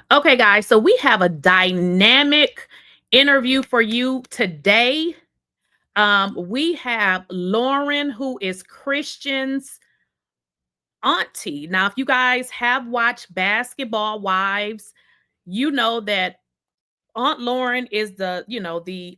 Okay, guys, so we have a dynamic interview for you today. We have Lauren, who is Christian's auntie. Now, if you guys have watched Basketball Wives, you know that Aunt Lauren is the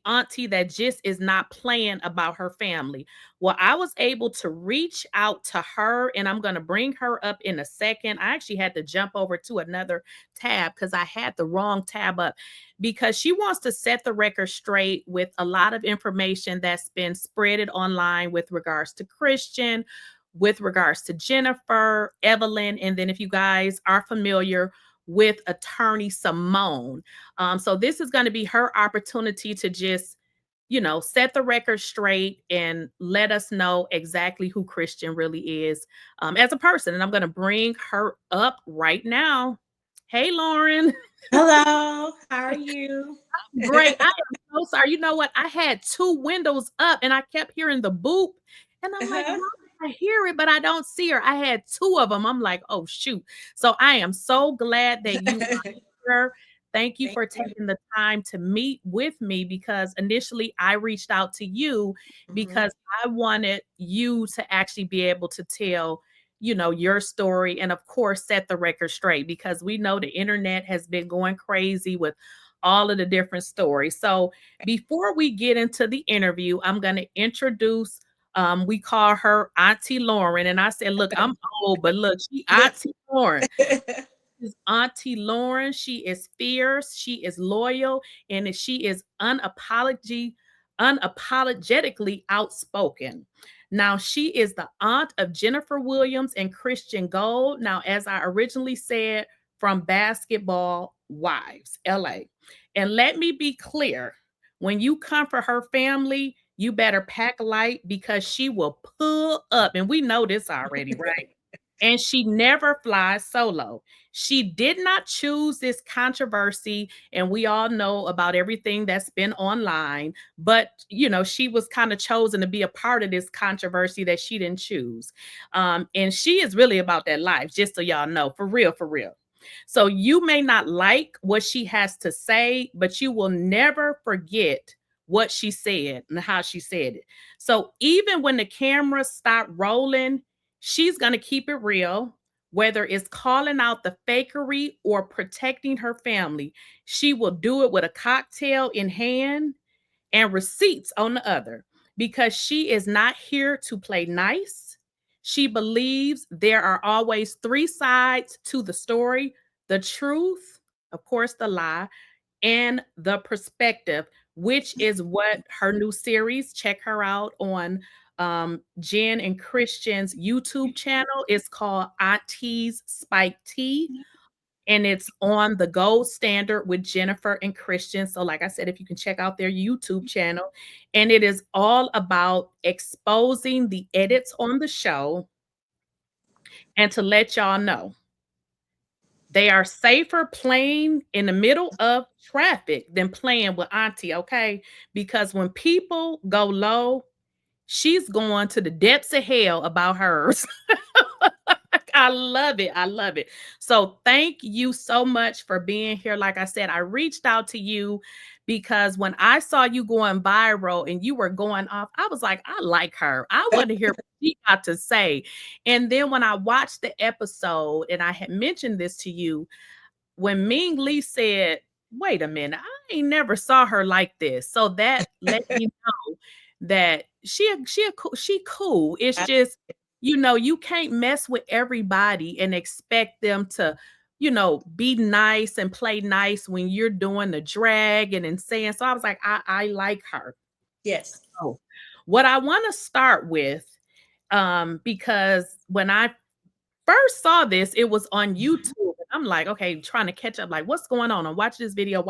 auntie that just is not playing about her family. Well, I was able to reach out to her and I'm going to bring her up in a second. I actually had to jump over to another tab because I had the wrong tab up because she wants to set the record straight with a lot of information that's been spreaded online with regards to Christian, with regards to Jennifer, Evelyn, and then if you guys are familiar with attorney Simone. So this is going to be her opportunity to just, set the record straight and let us know exactly who Christian really is as a person. And I'm going to bring her up right now. Hey, Lauren. Hello, how are you? Great. I am so sorry. You know what? I had two windows up and I kept hearing the boop. And I'm like, Uh-huh. why I hear it, but I don't see her. I had two of them. I'm like, oh, shoot. So I am so glad that you are here. Thank you Thank for you. taking the time to meet with me because initially I reached out to you Mhm. because I wanted you to actually be able to tell, your story and of course set the record straight because we know the internet has been going crazy with all of the different stories. So before we get into the interview, I'm going to introduce we call her Auntie Lauren. And I said, look, I'm old, but look, she Auntie Lauren. Is Auntie Lauren. She is fierce, she is loyal, and she is unapologetically outspoken. Now, she is the aunt of Jennifer Williams and Christian Gold. Now, as I originally said, from Basketball Wives, LA. And let me be clear, when you come for her family, you better pack light because she will pull up. And we know this already, right? And she never flies solo. She did not choose this controversy, and we all know about everything that's been online, but she was kind of chosen to be a part of this controversy that she didn't choose. And she is really about that life, just so y'all know, for real, for real. So you may not like what she has to say, but you will never forget what she said and how she said it. So even when the cameras stop rolling, she's going to keep it real, whether it's calling out the fakery or protecting her family. She will do it with a cocktail in hand and receipts on the other because she is not here to play nice. She believes there are always three sides to the story: the truth, of course, the lie, and the perspective, which is what her new series, check her out on Jen and Christian's YouTube channel. It's called Auntie's Spike Tea and it's on the gold standard with Jennifer and Christian. So, like I said, if you can check out their YouTube channel, and it is all about exposing the edits on the show and to let y'all know they are safer playing in the middle of traffic than playing with Auntie, okay? Because when people go low, she's going to the depths of hell about hers. I love it. I love it. So thank you so much for being here. Like I said, I reached out to you because when I saw you going viral and you were going off, I was like, I like her. I want to hear what she got to say. And then when I watched the episode, and I had mentioned this to you, when Ming Lee said, wait a minute, I ain't never saw her like this. So that let me know that she cool. It's just, you can't mess with everybody and expect them to, be nice and play nice when you're doing the dragging and saying. So I was like, I like her. Yes. So what I want to start with, because when I first saw this, it was on YouTube. I'm like, okay, trying to catch up. Like, what's going on? I'm watching this video.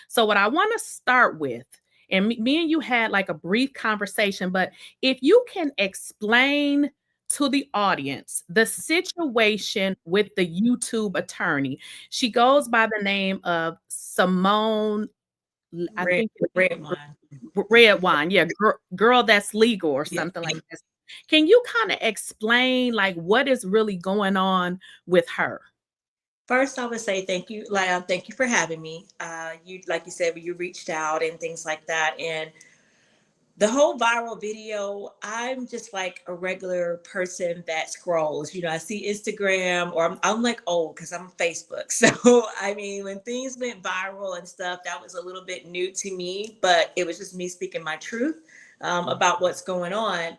So, what I want to start with, and me and you had like a brief conversation, but if you can explain to the audience the situation with the YouTube attorney, she goes by the name of Simone. I Red think it's red wine. red wine. Yeah, girl that's legal or Yeah. something like this. Can you kind of explain like what is really going on with her? First, I would say thank you. Thank you for having me. Like you said, you reached out and things like that. And the whole viral video, I'm just like a regular person that scrolls. I see Instagram, or I'm like old because I'm Facebook. So, I mean, when things went viral and stuff, that was a little bit new to me, but it was just me speaking my truth about what's going on.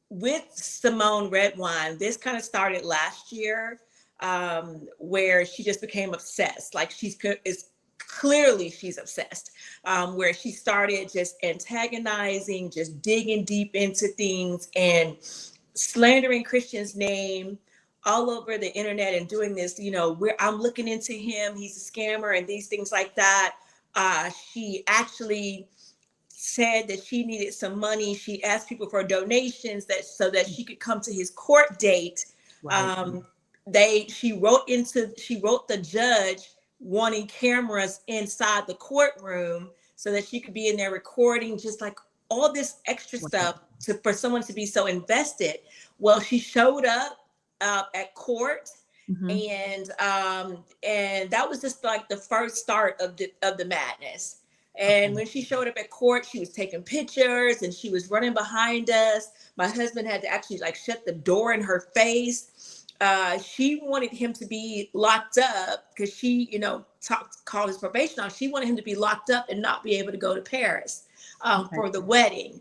With Simone Redwine, this kind of started last year, where she just became obsessed. Like is clearly she's obsessed, where she started just antagonizing, just digging deep into things and slandering Christian's name all over the internet and doing this, where I'm looking into him, he's a scammer and these things like that. She actually said that she needed some money. She asked people for donations so that she could come to his court date. Right. She wrote the judge wanting cameras inside the courtroom so that she could be in there recording, just like all this extra stuff for someone to be so invested. Well, she showed up at court. Mm-hmm. And that was just like the first start of the madness. And when she showed up at court, she was taking pictures and she was running behind us. My husband had to actually like shut the door in her face. She wanted him to be locked up because she, called his probation on. She wanted him to be locked up and not be able to go to Paris for the wedding.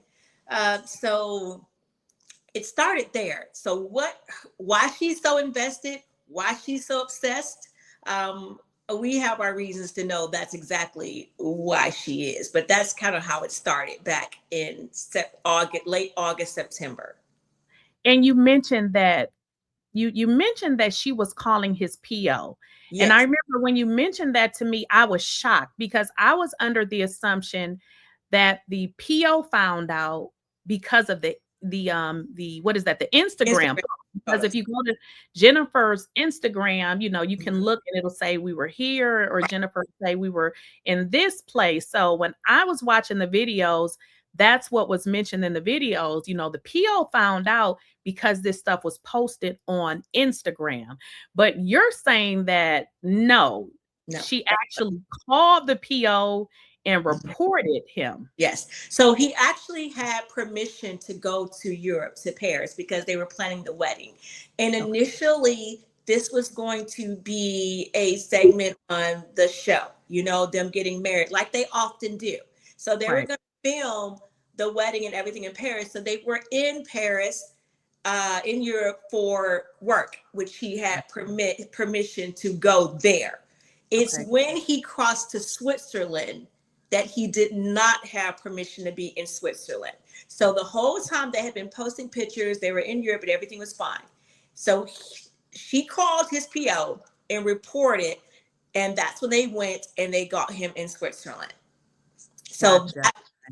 So it started there. So why she's so invested, why she's so obsessed, we have our reasons to know that's exactly why she is. But that's kind of how it started back in late August, September. And you mentioned that you mentioned that she was calling his PO. Yes. And I remember when you mentioned that to me, I was shocked because I was under the assumption that the PO found out because of the what is that? The Instagram. Because if you go to Jennifer's Instagram, you can look and it'll say we were here, or Jennifer say we were in this place. So when I was watching the videos, that's what was mentioned in the videos. The PO found out because this stuff was posted on Instagram. But you're saying that no, she actually called the PO and reported him. Yes. So he actually had permission to go to Europe, to Paris, because they were planning the wedding. And initially, this was going to be a segment on the show, them getting married like they often do. So they were going to film the wedding and everything in Paris. So they were in Paris, in Europe for work, which he had permission to go there. It's when he crossed to Switzerland that he did not have permission to be in Switzerland. So the whole time they had been posting pictures, they were in Europe and everything was fine. So she called his PO and reported, and that's when they went and they got him in Switzerland. So, so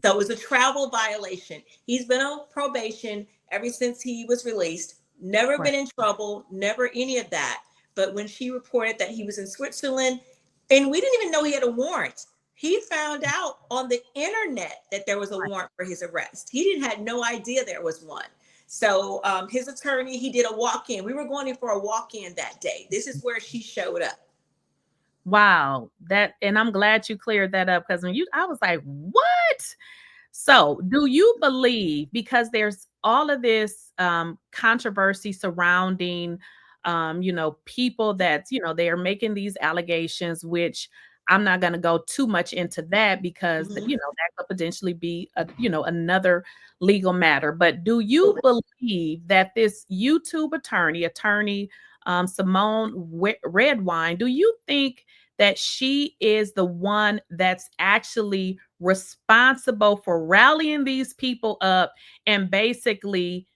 it was a travel violation. He's been on probation ever since he was released, never been in trouble, never any of that. But when she reported that he was in Switzerland, and we didn't even know he had a warrant. He found out on the internet that there was a warrant for his arrest. He had no idea there was one. So his attorney, he did a walk-in. We were going in for a walk-in that day. This is where she showed up. Wow. And I'm glad you cleared that up, because I was like, what? So do you believe, because there's all of this controversy surrounding, people that, they are making these allegations, which I'm not going to go too much into that because, that could potentially be, another legal matter. But do you believe that this YouTube attorney, Simone Redwine, do you think that she is the one that's actually responsible for rallying these people up and basically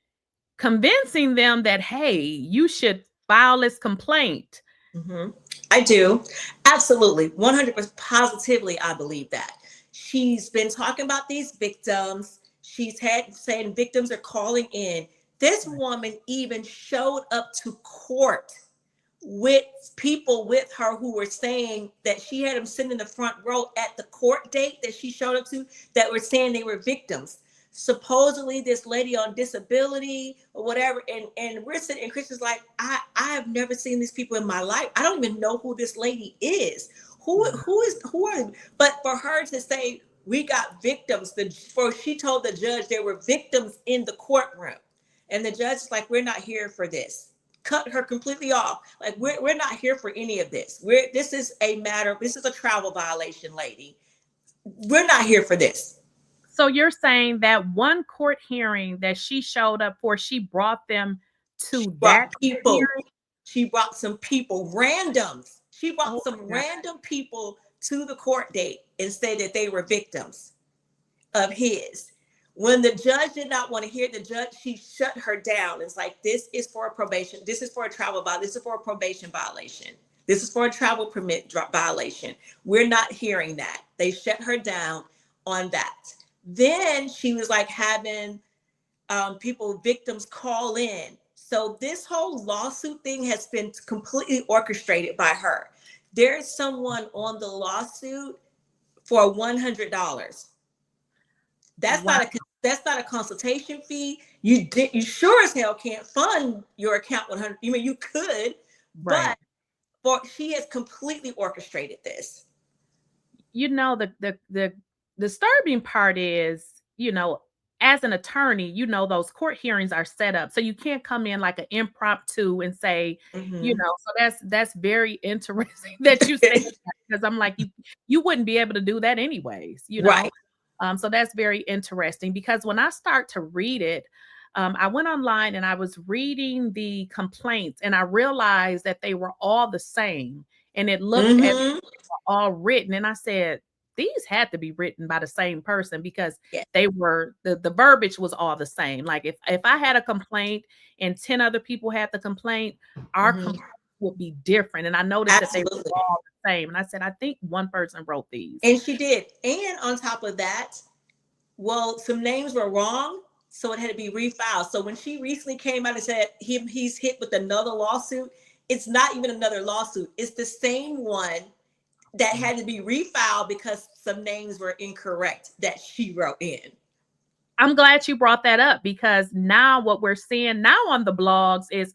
convincing them that, hey, you should file this complaint? Mm-hmm. I do. Absolutely. 100% positively, I believe that. She's been talking about these victims. She's saying victims are calling in. This woman even showed up to court with people with her who were saying that she had them sitting in the front row at the court date that she showed up to, that were saying they were victims. supposedly this lady on disability or whatever. And we're sitting, and Christian's like, I have never seen these people in my life. I don't even know who this lady is. Who are, but for her to say, we got victims, she told the judge there were victims in the courtroom. And the judge is like, we're not here for this. Cut her completely off. Like, we're not here for any of this. This is a travel violation, lady. We're not here for this. So you're saying that one court hearing that she showed up for, she brought them to that people. hearing? She brought some people, randoms. She brought some random people to the court date and said that they were victims of his. When the judge did not want to hear the judge, she shut her down. It's like, this is for a probation. This is for a travel violation. This is for a probation violation. This is for a travel permit violation. We're not hearing that. They shut her down on that. Then she was like having victims call in. So this whole lawsuit thing has been completely orchestrated by her. There's someone on the lawsuit for $100. That's not a consultation fee. You sure as hell can't fund your account 100. You mean you could, right. But she has completely orchestrated this. You know, the disturbing part is, you know, as an attorney, you know, those court hearings are set up. So you can't come in like an impromptu and say, you know, so that's very interesting that you say that, because I'm like, you wouldn't be able to do that anyways, you know? Right. So that's very interesting, because when I start to read it, I went online and I was reading the complaints, and I realized that they were all the same, and it looked as if they were all written. And I said, these had to be written by the same person, because they were, the verbiage was all the same. Like if I had a complaint and 10 other people had the complaint, our complaint would be different. And I noticed that they were all the same. And I said, I think one person wrote these. And she did. And on top of that, well, some names were wrong, so it had to be refiled. So when she recently came out and said he's hit with another lawsuit, it's not even another lawsuit. It's the same one that had to be refiled because some names were incorrect that she wrote in. I'm glad you brought that up, because now what we're seeing now on the blogs is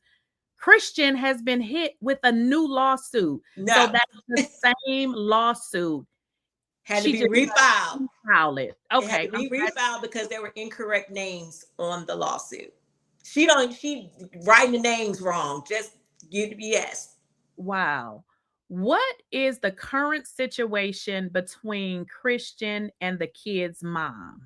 Christian has been hit with a new lawsuit. No. So that's the same lawsuit. Had to be refiled. Okay. It had to be refiled because there were incorrect names on the lawsuit. She writing the names wrong. Just yes. Wow. What is the current situation between Christian and the kid's mom?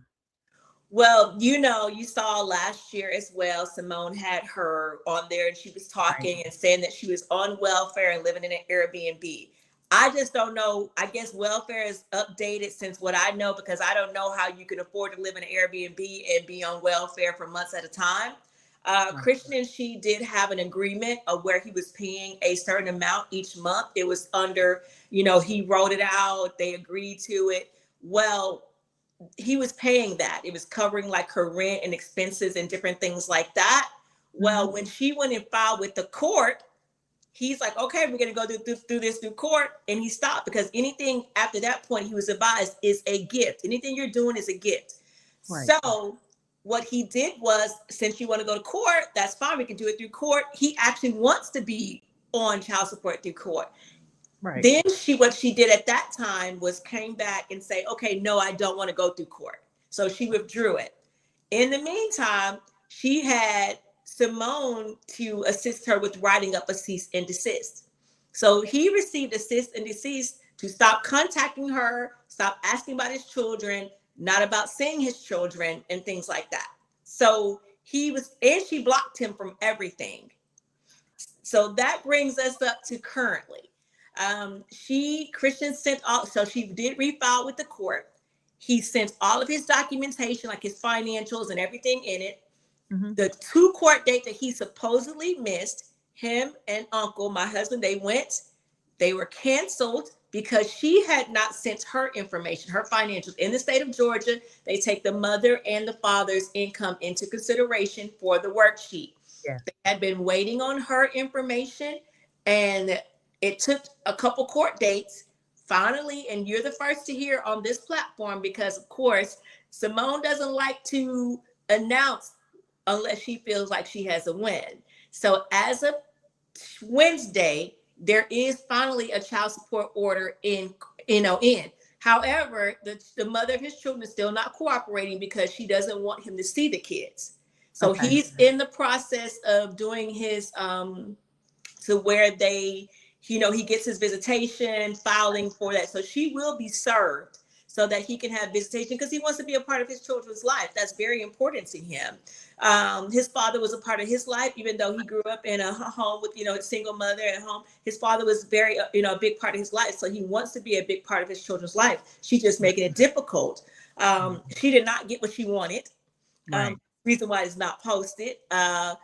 Well, you know, you saw last year as well, Simone had her on there and she was talking and saying that she was on welfare and living in an Airbnb. I just don't know. I guess welfare is updated since what I know, because I don't know how you can afford to live in an Airbnb and be on welfare for months at a time. Christian and she did have an agreement of where he was paying a certain amount each month. It was under, you know, he wrote it out. They agreed to it. Well, he was paying that. It was covering like her rent and expenses and different things like that. Well, when she went and filed with the court, he's like, okay, we're going to go through this through court. And he stopped, because anything after that point, he was advised, is a gift. Anything you're doing is a gift. Right. So what he did was, since you want to go to court, that's fine. We can do it through court. He actually wants to be on child support through court. Right. Then what she did at that time was came back and say, okay, no, I don't want to go through court. So she withdrew it. In the meantime, she had Simone to assist her with writing up a cease and desist. So he received a cease and desist to stop contacting her, stop asking about his children, not about seeing his children and things like that. So she blocked him from everything. So that brings us up to currently. Christian sent all, so she did refile with the court. He sent all of his documentation, like his financials and everything in it. The 2 court dates that he supposedly missed, him and Uncle, my husband, they were canceled because she had not sent her information, her financials. In the state of Georgia, they take the mother and the father's income into consideration for the worksheet. Yeah. They had been waiting on her information, and it took a couple court dates finally, and you're the first to hear on this platform, because of course, Simone doesn't like to announce unless she feels like she has a win. So as of Wednesday, there is finally a child support order in. However, the mother of his children is still not cooperating because she doesn't want him to see the kids. So he's in the process of doing his to where they, he gets his visitation, filing for that. So she will be served so that he can have visitation, because he wants to be a part of his children's life. That's very important to him. His father was a part of his life, even though he grew up in a home with, a single mother at home. His father was very, a big part of his life. So he wants to be a big part of his children's life. She's just making it difficult. She did not get what she wanted. Reason why it's not posted. 1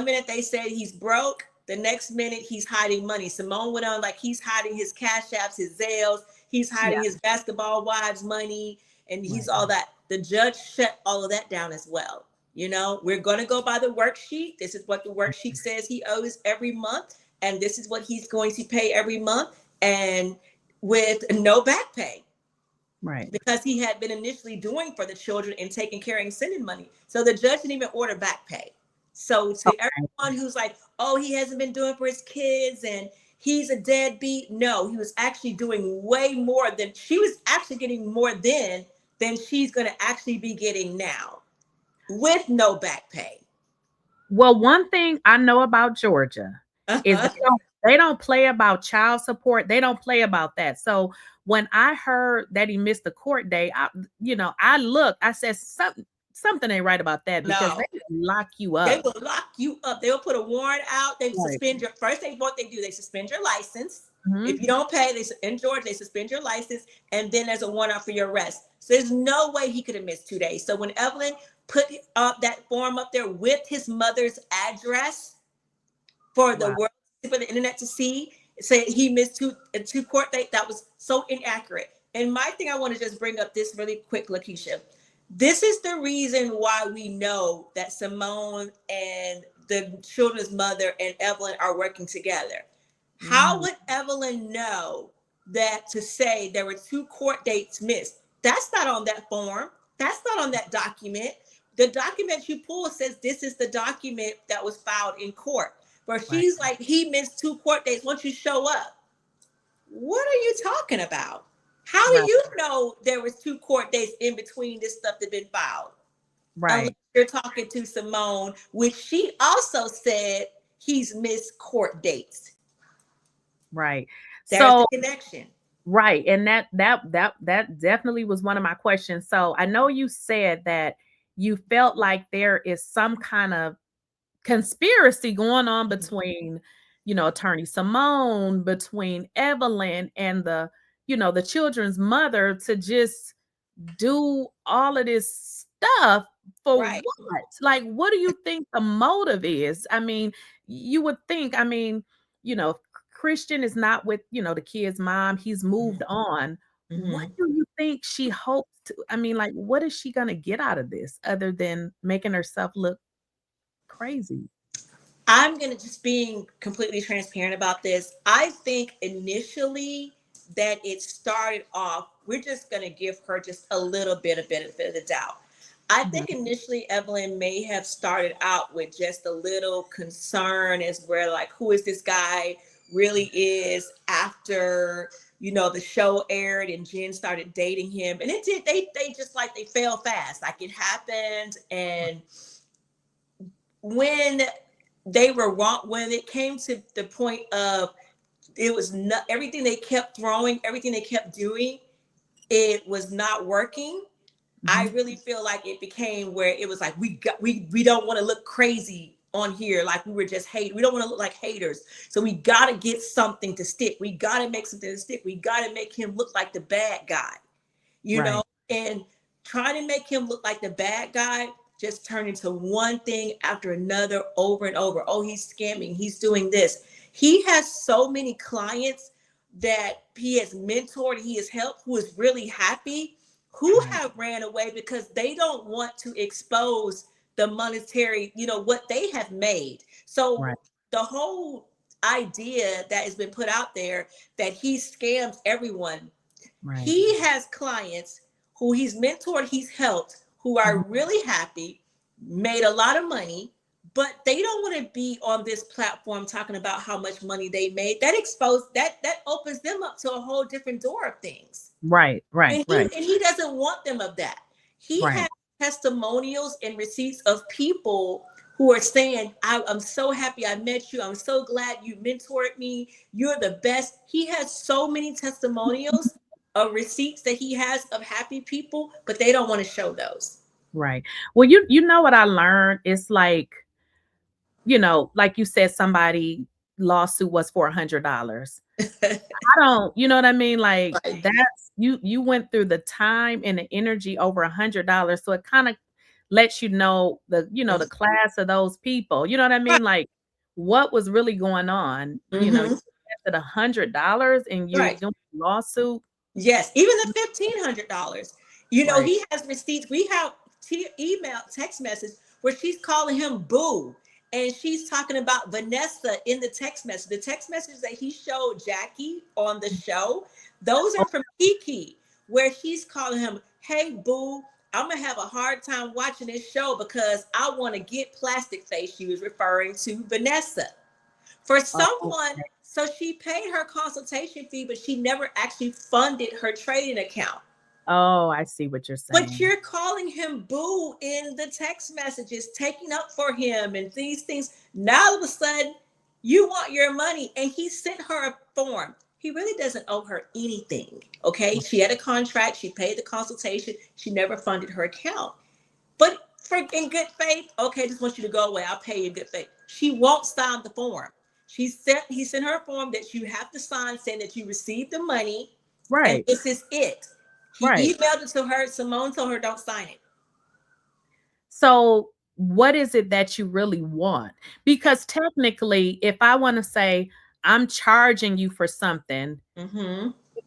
minute they said he's broke. The next minute he's hiding money. Simone went on like he's hiding his Cash Apps, his Zales. He's hiding his basketball wives' money, and he's all that. The judge shut all of that down as well. We're going to go by the worksheet. This is what the worksheet says he owes every month, and this is what he's going to pay every month, and with no back pay. Right. Because he had been initially doing for the children and taking care and sending money. So the judge didn't even order back pay. So to everyone who's like, oh, he hasn't been doing for his kids and he's a deadbeat. No, he was actually doing way more than, she was actually getting more than she's going to actually be getting now with no back pay. Well, one thing I know about Georgia is they don't play about child support. They don't play about that. So when I heard that he missed the court date, I said something ain't right about that, because they will lock you up. They will lock you up. They will put a warrant out. They suspend your they suspend your license. If you don't pay, in Georgia, they suspend your license, and then there's a warrant out for your arrest. So there's no way he could have missed 2 days. So when Evelyn put up that form up there with his mother's address for the world, for the internet to see, say he missed two court dates, that was so inaccurate. And my thing, I want to just bring up this really quick, Lakeysha. This is the reason why we know that Simone and the children's mother and Evelyn are working together. How would Evelyn know that to say there were 2 court dates missed? That's not on that form. That's not on that document. The document you pull says this is the document that was filed in court. But she's like, he missed 2 court dates once you show up. What are you talking about? How do you know there was 2 court dates in between this stuff that been filed? Unless you're talking to Simone, which she also said he's missed court dates. Right. There's the connection. Right. And that definitely was one of my questions. So I know you said that you felt like there is some kind of conspiracy going on between, attorney Simone, between Evelyn and the children's mother to just do all of this stuff for what? Like, what do you think the motive is? I mean, you would think, Christian is not with, the kid's mom. He's moved on. What do you think she hopes to, what is she going to get out of this other than making herself look crazy? I'm going to just being completely transparent about this. I think initially that it started off, we're just going to give her just a little bit of benefit of the doubt. I think initially Evelyn may have started out with just a little concern as where like, who is this guy really is, after, the show aired and Jen started dating him. And it did, they just like, they fell fast. Like it happened. And when they were wrong, when it came to the point of, it was not everything they kept throwing, everything they kept doing, it was not working. I really feel like it became where it was like, we don't want to look crazy on here, like we were just hate. We don't want to look like haters. So we got to get something to stick. We got to make something to stick. We got to make him look like the bad guy, you know, and trying to make him look like the bad guy just turned into one thing after another over and over. Oh, he's scamming. He's doing this. He has so many clients that he has mentored, he has helped, who is really happy, who have ran away because they don't want to expose the monetary, what they have made. So the whole idea that has been put out there that he scams everyone. Right. He has clients who he's mentored, he's helped, who are really happy, made a lot of money, but they don't want to be on this platform talking about how much money they made. That opens them up to a whole different door of things. Right. And he doesn't want them of that. He has testimonials and receipts of people who are saying, I'm so happy I met you. I'm so glad you mentored me. You're the best. He has so many testimonials of receipts that he has of happy people, but they don't want to show those. Right. Well, you know what I learned? It's like, you know, like you said, somebody lawsuit was for $100. I don't, you know what I mean? Like that's you went through the time and the energy over $100. So it kind of lets you know the class of those people. You know what I mean? Like what was really going on. You know, you invested $100 and you're doing a lawsuit. Yes, even the $1,500. You know, he has receipts. We have text message where she's calling him boo. And she's talking about Vanessa in the text message. The text message that he showed Jackie on the show, those are from Kiki, where she's calling him, hey, boo, I'm going to have a hard time watching this show because I want to get plastic face. She was referring to Vanessa. For someone, so she paid her consultation fee, but she never actually funded her trading account. Oh, I see what you're saying. But you're calling him boo in the text messages, taking up for him and these things. Now all of a sudden, you want your money. And he sent her a form. He really doesn't owe her anything. Okay. She had a contract. She paid the consultation. She never funded her account. But in good faith, okay, just want you to go away. I'll pay you in good faith. She won't sign the form. He sent her a form that you have to sign saying that you received the money. Right. And this is it. He emailed it to her. Simone told her, don't sign it. So what is it that you really want? Because technically, if I want to say, I'm charging you for something,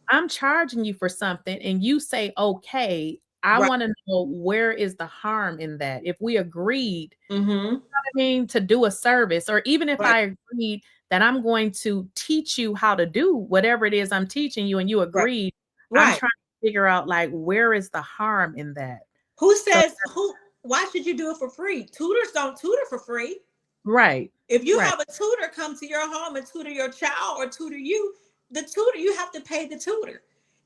I'm charging you for something and you say, okay, I want to know where is the harm in that? If we agreed, you know what I mean, to do a service, or even if I agreed that I'm going to teach you how to do whatever it is I'm teaching you and you agreed, I'm trying to figure out like, where is the harm in that? Who says, why should you do it for free? Tutors don't tutor for free. Right. If you have a tutor come to your home and tutor your child or tutor you, the tutor, you have to pay the tutor.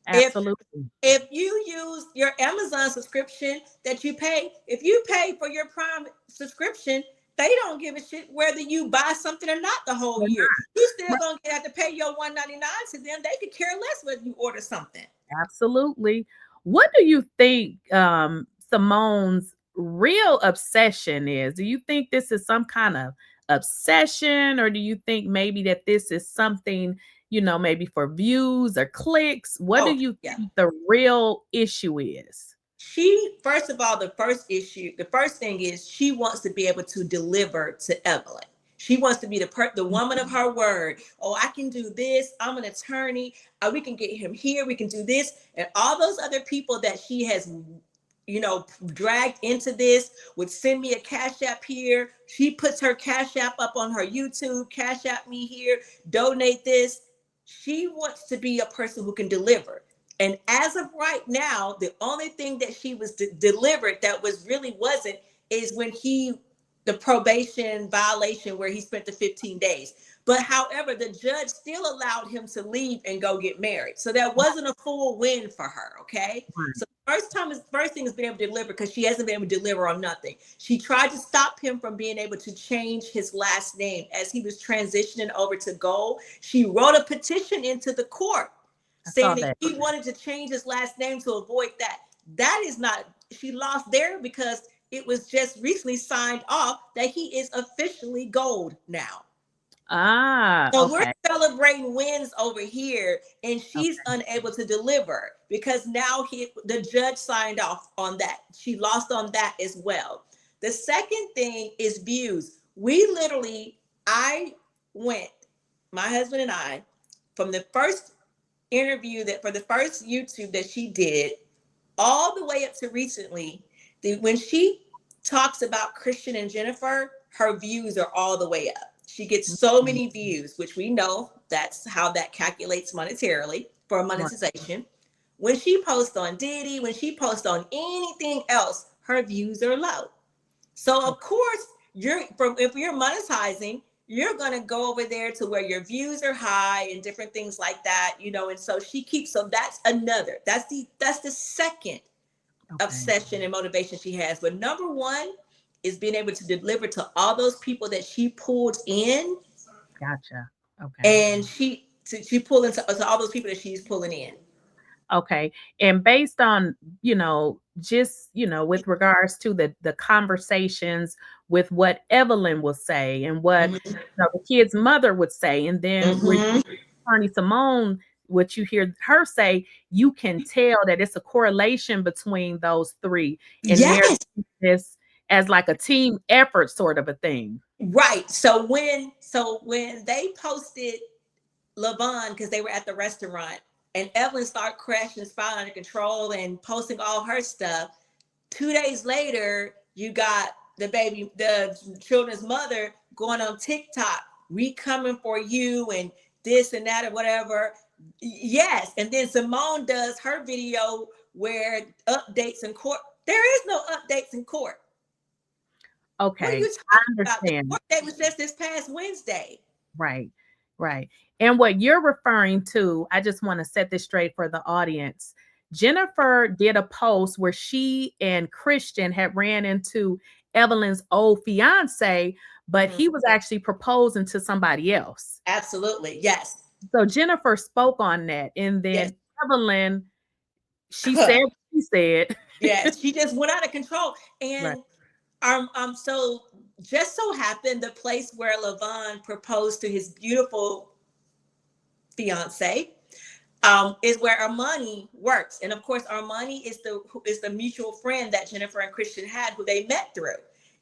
Absolutely. If you use your Amazon subscription that you pay, if you pay for your Prime subscription, they don't give a shit whether you buy something or not the whole year. You still gonna have to pay your $1.99 to them. They could care less whether you order something. Absolutely. What do you think Simone's real obsession is? Do you think this is some kind of obsession, or do you think maybe that this is something, you know, maybe for views or clicks? What do you think the real issue is? She, first of all, the first thing is she wants to be able to deliver to Evelyn. She wants to be the woman of her word. Oh, I can do this. I'm an attorney. We can get him here. We can do this. And all those other people that she has, you know, dragged into this would send me a Cash App here. She puts her Cash App up on her YouTube. Cash App me here. Donate this. She wants to be a person who can deliver. And as of right now, the only thing that she was delivered that wasn't is when the probation violation where he spent the 15 days. But however, the judge still allowed him to leave and go get married. So that wasn't a full win for her. Okay. So the first thing is being able to deliver, because she hasn't been able to deliver on nothing. She tried to stop him from being able to change his last name as he was transitioning over to Gold. She wrote a petition into the court saying that he wanted to change his last name to avoid that. That is not, she lost there because it was just recently signed off that he is officially Gold now. So we're celebrating wins over here, and she's unable to deliver because now the judge signed off on that. She lost on that as well. The second thing is views. My husband and I, from the first interview for the first YouTube that she did, all the way up to recently, when she talks about Christian and Jennifer, her views are all the way up. She gets so many views, which we know that's how that calculates monetarily for monetization. When she posts on Diddy, when she posts on anything else, her views are low. So of course, if you're monetizing, you're gonna go over there to where your views are high and different things like that, you know. And so that's the second obsession and motivation she has. But number one is being able to deliver to all those people that she pulled in. Gotcha. Okay. And she pulled into all those people that she's pulling in. Okay. And based on, just, with regards to the conversations with what Evelyn will say and what the kid's mother would say, and then with Attorney Simone, what you hear her say, you can tell that it's a correlation between those three. And there's this as like a team effort sort of a thing. Right. So when they posted Levon, because they were at the restaurant, and Evelyn started crashing, spiraling under control and posting all her stuff, 2 days later, you got the children's mother going on TikTok, we coming for you and this and that or whatever. Yes. And then Simone does her video where updates in court. There is no updates in court. Okay. What are you talking about? The court date was just this past Wednesday. Right. Right. And what you're referring to, I just want to set this straight for the audience. Jennifer did a post where she and Christian had ran into Evelyn's old fiance, but he was actually proposing to somebody else. Absolutely. Yes. So Jennifer spoke on that. And then Evelyn, she said what she said. Yes, she just went out of control. And so just so happened the place where Levon proposed to his beautiful fiance is where Armani works. And of course, Armani is the mutual friend that Jennifer and Christian had, who they met through.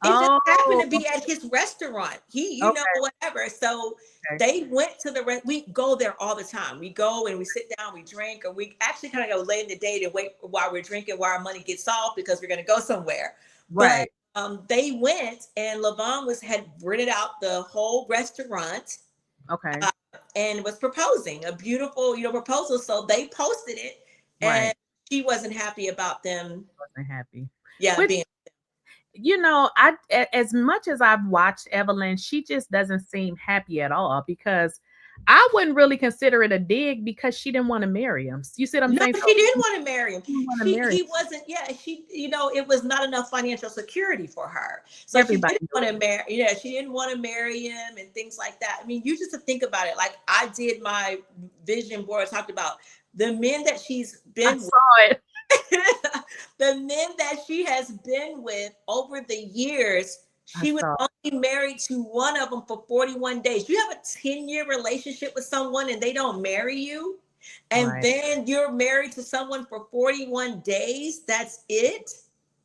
It just happened to be at his restaurant. Whatever. So they went to we go there all the time. We go and we sit down, we drink, or we actually kind of go late in the day to wait while we're drinking, while our money gets off, because we're going to go somewhere. Right. But they went, and Levon had rented out the whole restaurant. Okay. And was proposing a beautiful, proposal. So they posted it, and she wasn't happy about them. Wasn't happy. Yeah. As much as I've watched Evelyn, she just doesn't seem happy at all, because I wouldn't really consider it a dig, because she didn't want to marry him. You see what I'm saying? She didn't want to marry him. He wasn't. Yeah, it was not enough financial security for her. So she didn't want to marry. Yeah, she didn't want to marry him and things like that. I mean, you just have to think about it. Like, I did my vision board. I talked about the men that she's been with. The men that she has been with over the years. She was only married to one of them for 41 days. You have a 10-year relationship with someone and they don't marry you, and then you're married to someone for 41 days. That's it.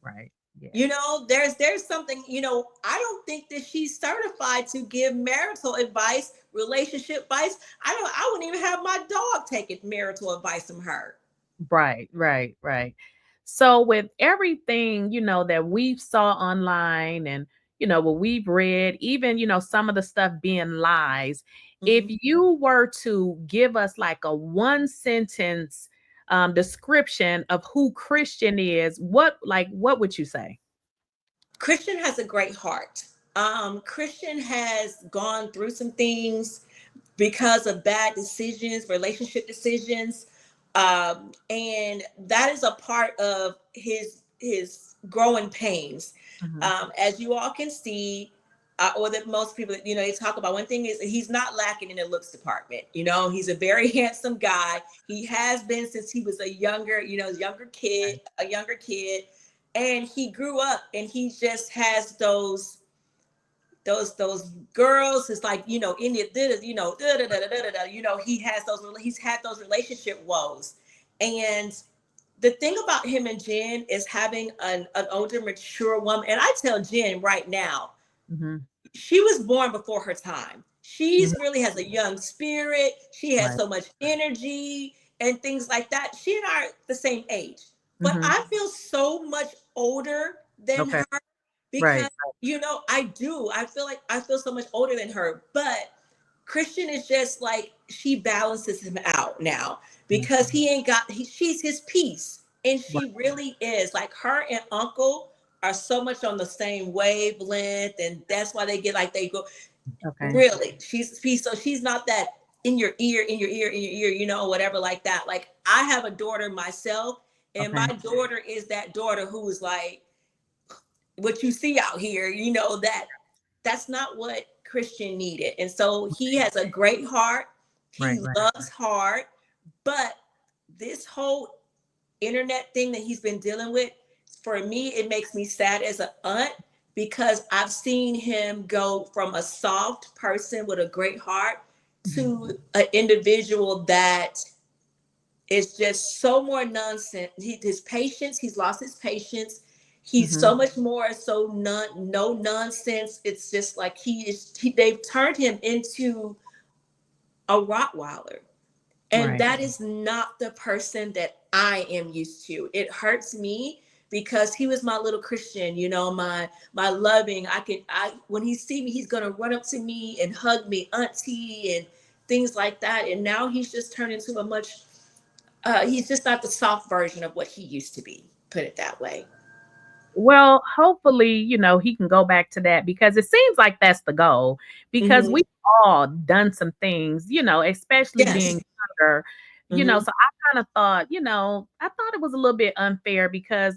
Right. Yeah. There's something, I don't think that she's certified to give marital advice, relationship advice. I wouldn't even have my dog taking marital advice from her. Right. So with everything, that we saw online, and what we've read, even, some of the stuff being lies, if you were to give us like a 1-sentence description of who Christian is, what would you say? Christian has a great heart. Christian has gone through some things because of bad decisions, relationship decisions. And that is a part of his growing pains. As you all can see, or that most people, they talk about, one thing is he's not lacking in the looks department. He's a very handsome guy. He has been since he was a younger kid, and he grew up, and he just has those girls. It's like, he he's had those relationship woes. And the thing about him and Jen is having an older, mature woman. And I tell Jen right now, she was born before her time. She's really has a young spirit. She has so much energy and things like that. She and I are the same age, but I feel so much older than her. because, you know, I feel so much older than her, but Christian is just like, she balances him out now because he ain't got, she's his piece. And she really is. Like, her and Uncle are so much on the same wavelength. And that's why they get like, they go, really, she's his piece. So she's not that in your ear, you know, whatever like that. Like, I have a daughter myself, and my daughter is that daughter who's like, what you see out here, you know, that's not what Christian needed. And so he has a great heart. He loves hard, but this whole internet thing that he's been dealing with, for me, it makes me sad as an aunt, because I've seen him go from a soft person with a great heart to an individual that is just so more nonsense. His patience, he's lost his patience. He's so much more no nonsense. It's just like they've turned him into a Rottweiler. And that is not the person that I am used to. It hurts me because he was my little Christian, you know, my loving. When he see me, he's gonna run up to me and hug me, Auntie, and things like that. And now he's just turned into a much he's just not the soft version of what he used to be, put it that way. Well, hopefully, you know, he can go back to that, because it seems like that's the goal. Because we've all done some things, you know, especially being younger, you know. So I kind of thought, you know, I thought it was a little bit unfair because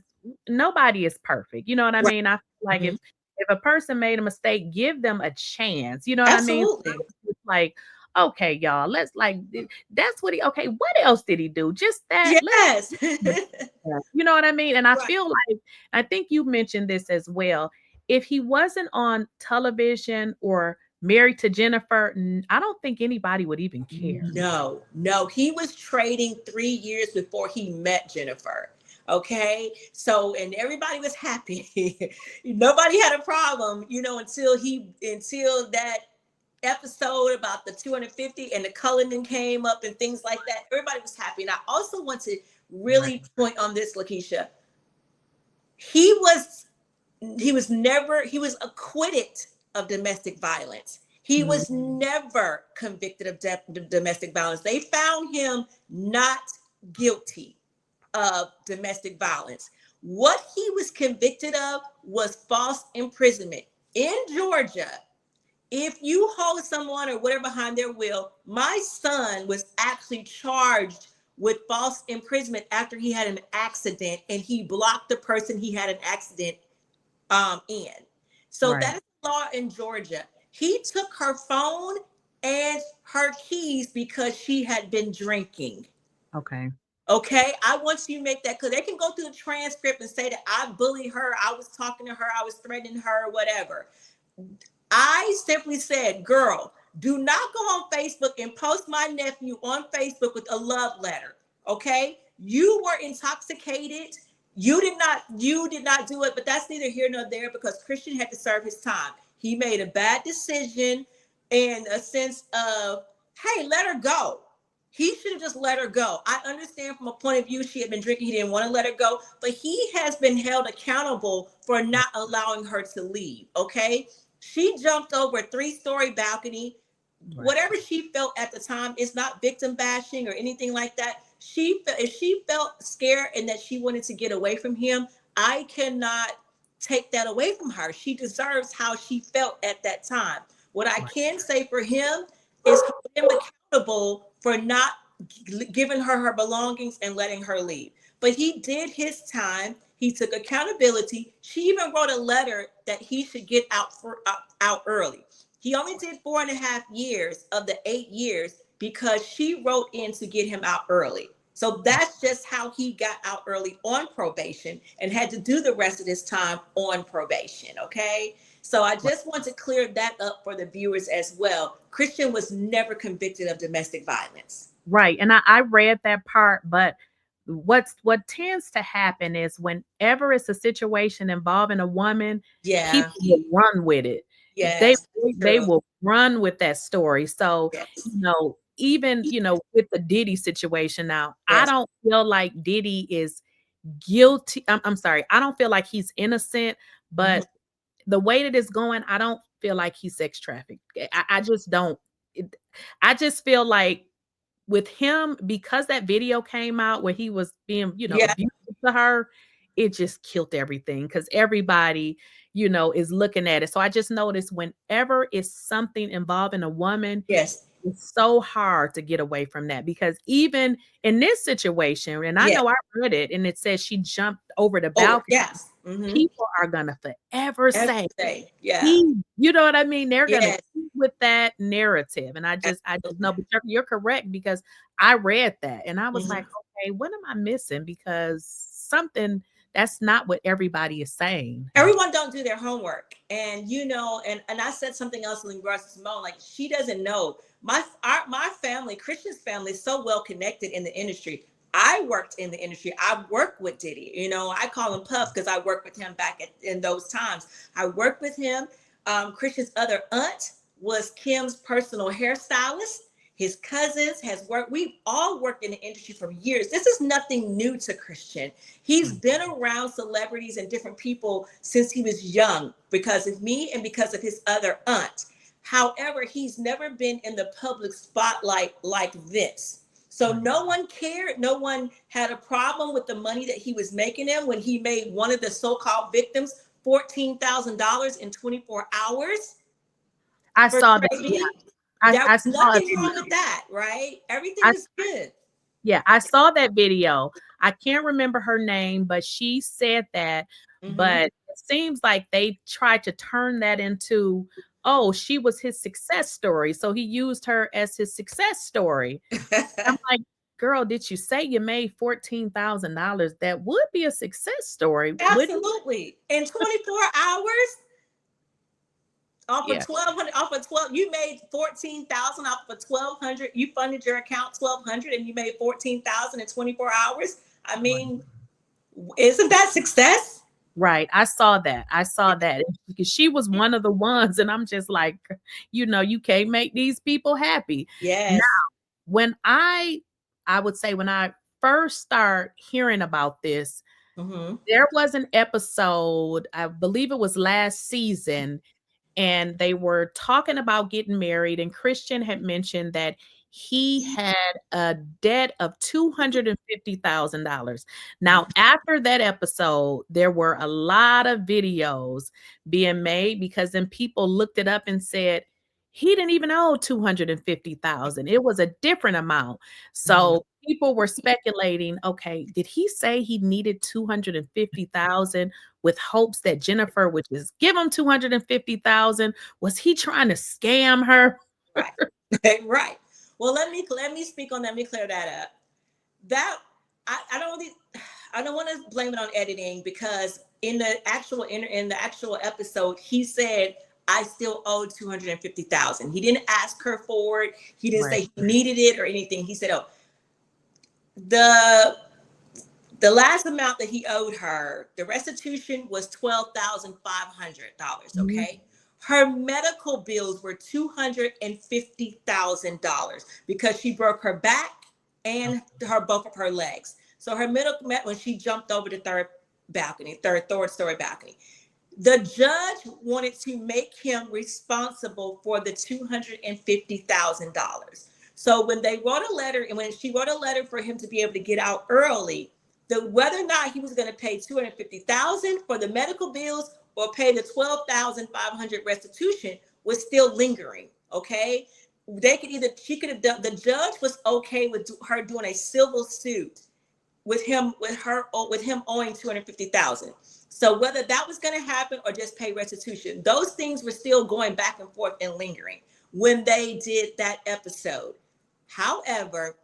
nobody is perfect. You know what I mean? I feel like if a person made a mistake, give them a chance. You know what I mean? Absolutely. It's like, okay, y'all, let's like, that's what okay, what else did he do? Just that. Yes. You know what I mean? And I feel like, I think you mentioned this as well. If he wasn't on television or married to Jennifer, I don't think anybody would even care. No, he was trading 3 years before he met Jennifer. Okay. So, and everybody was happy. Nobody had a problem, you know, until that episode about the 250 and the Cullinan came up and things like that. Everybody was happy. And I also want to really point on this, Lakeysha. He was acquitted of domestic violence. He was never convicted of domestic violence. They found him not guilty of domestic violence. What he was convicted of was false imprisonment. In Georgia, if you hold someone or whatever behind their will, my son was actually charged with false imprisonment after he had an accident, and he blocked the person he had an accident in. So that is the law in Georgia. He took her phone and her keys because she had been drinking. Okay. I want you to make that clear. They can go through the transcript and say that I bullied her, I was talking to her, I was threatening her, whatever. I simply said, girl, do not go on Facebook and post my nephew on Facebook with a love letter. Okay. You were intoxicated. You did not do it, but that's neither here nor there, because Christian had to serve his time. He made a bad decision in a sense of, hey, let her go. He should have just let her go. I understand from a point of view, she had been drinking. He didn't want to let her go, but he has been held accountable for not allowing her to leave. Okay. She jumped over a 3-story balcony. Whatever she felt at the time, it's not victim bashing or anything like that. If she felt scared and that she wanted to get away from him, I cannot take that away from her. She deserves how she felt at that time. What I can say for him is hold him accountable for not giving her belongings and letting her leave. But he did his time. He took accountability. She even wrote a letter that he should get out early. He only did 4.5 years of the 8 years because she wrote in to get him out early. So that's just how he got out early on probation and had to do the rest of his time on probation. Okay. So I just want to clear that up for the viewers as well. Christian was never convicted of domestic violence. Right. And I read that part, but what tends to happen is whenever it's a situation involving a woman, people will run with it. They will run with that story. So, you know, even, you know, with the Diddy situation now, I don't feel like Diddy is guilty. I'm sorry. I don't feel like he's innocent, but the way that it's going, I don't feel like he's sex trafficked. I just don't. I just feel like with him, because that video came out where he was being, Yeah. abusive to her, it just killed everything because everybody, is looking at it. So I just noticed whenever it's something involving a woman, Yes. it's so hard to get away from that because even in this situation, and I Yeah. know I read it and it says she jumped over the Oh, balcony, yes. Mm-hmm. people are gonna forever say Everything. Yeah. he, you know what I mean? They're gonna Yes. keep with that narrative. And I just know, but you're correct because I read that and I was Mhm. like, okay, what am I missing? Because something that's not what everybody is saying. Everyone don't do their homework, and and I said something else in regards to Simone, like she doesn't know. My family, Christian's family, is so well connected in the industry. I worked in the industry. I worked with Diddy. I call him Puff because I worked with him back in those times. I worked with him. Christian's other aunt was Kim's personal hairstylist. His cousins has worked. We've all worked in the industry for years. This is nothing new to Christian. He's been around celebrities and different people since he was young because of me and because of his other aunt. However, he's never been in the public spotlight like this. So no one cared. No one had a problem with the money that he was making him when he made one of the so-called victims $14,000 in 24 hours. I saw that. Yeah. There I was saw it. nothing wrong with that, right? Everything was good. Yeah, I saw that video. I can't remember her name, but she said that. Mm-hmm. But it seems like they tried to turn that into, oh, she was his success story. So he used her as his success story. I'm like, girl, did you say you made $14,000? That would be a success story. Absolutely. In 24 hours, off of Yeah. 1,200, off of 12, you made 14,000 off of 1,200. You funded your account 1,200 and you made 14,000 in 24 hours. I mean, isn't that success? Right. I saw that because she was one of the ones, and I'm just like, you can't make these people happy. Yes. Now, when I would say when I first start hearing about this, Mm-hmm. there was an episode, I believe it was last season, and they were talking about getting married, and Christian had mentioned that he had a debt of $250,000. Now, after that episode, there were a lot of videos being made because then people looked it up and said he didn't even owe 250,000. It was a different amount. So people were speculating, okay, did he say he needed 250,000 with hopes that Jennifer would just give him 250,000? Was he trying to scam her? Right. Right. Well, let me speak on that. Let me clear that up. That I don't want to blame it on editing because in the actual episode, he said I still owe 250,000. He didn't ask her for it. He didn't say he needed it or anything. He said, "Oh, the last amount that he owed her, the restitution was $12,500. Okay." Her medical bills were $250,000 because she broke her back and both of her legs. So her medical when she jumped over the third story balcony. The judge wanted to make him responsible for the $250,000. So when they wrote a letter, and when she wrote a letter for him to be able to get out early, whether or not he was going to pay $250,000 for the medical bills or pay the $12,500 restitution was still lingering. Okay, the judge was okay with her doing a civil suit with him owing $250,000. So whether that was going to happen or just pay restitution, those things were still going back and forth and lingering when they did that episode. However,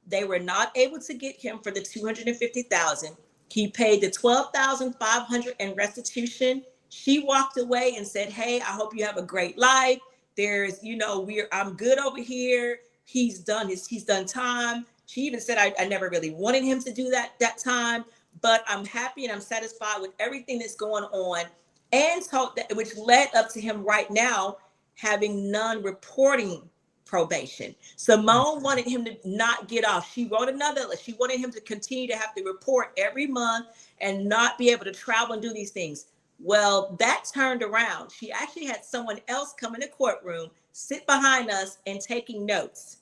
they were not able to get him for the $250,000. He paid the $12,500 in restitution. She walked away and said, "Hey, I hope you have a great life. I'm good over here. He's done time." She even said, I never really wanted him to do that time, but I'm happy and I'm satisfied with everything that's going on. And so which led up to him right now having non-reporting probation. Simone wanted him to not get off. She wrote another list. She wanted him to continue to have to report every month and not be able to travel and do these things. Well, that turned around. She actually had someone else come in the courtroom, sit behind us, and taking notes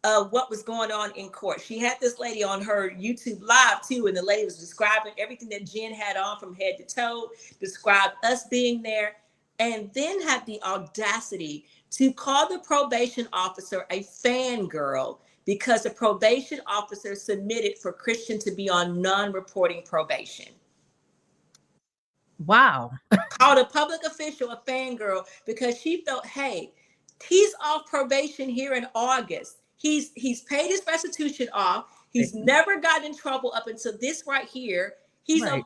of what was going on in court. She had this lady on her YouTube live too, and the lady was describing everything that Jen had on from head to toe, described us being there, and then had the audacity to call the probation officer a fangirl because the probation officer submitted for Christian to be on non-reporting probation. Wow. Called a public official a fangirl because she felt, hey, he's off probation here in August. He's paid his restitution off. He's never gotten in trouble up until this right here. He has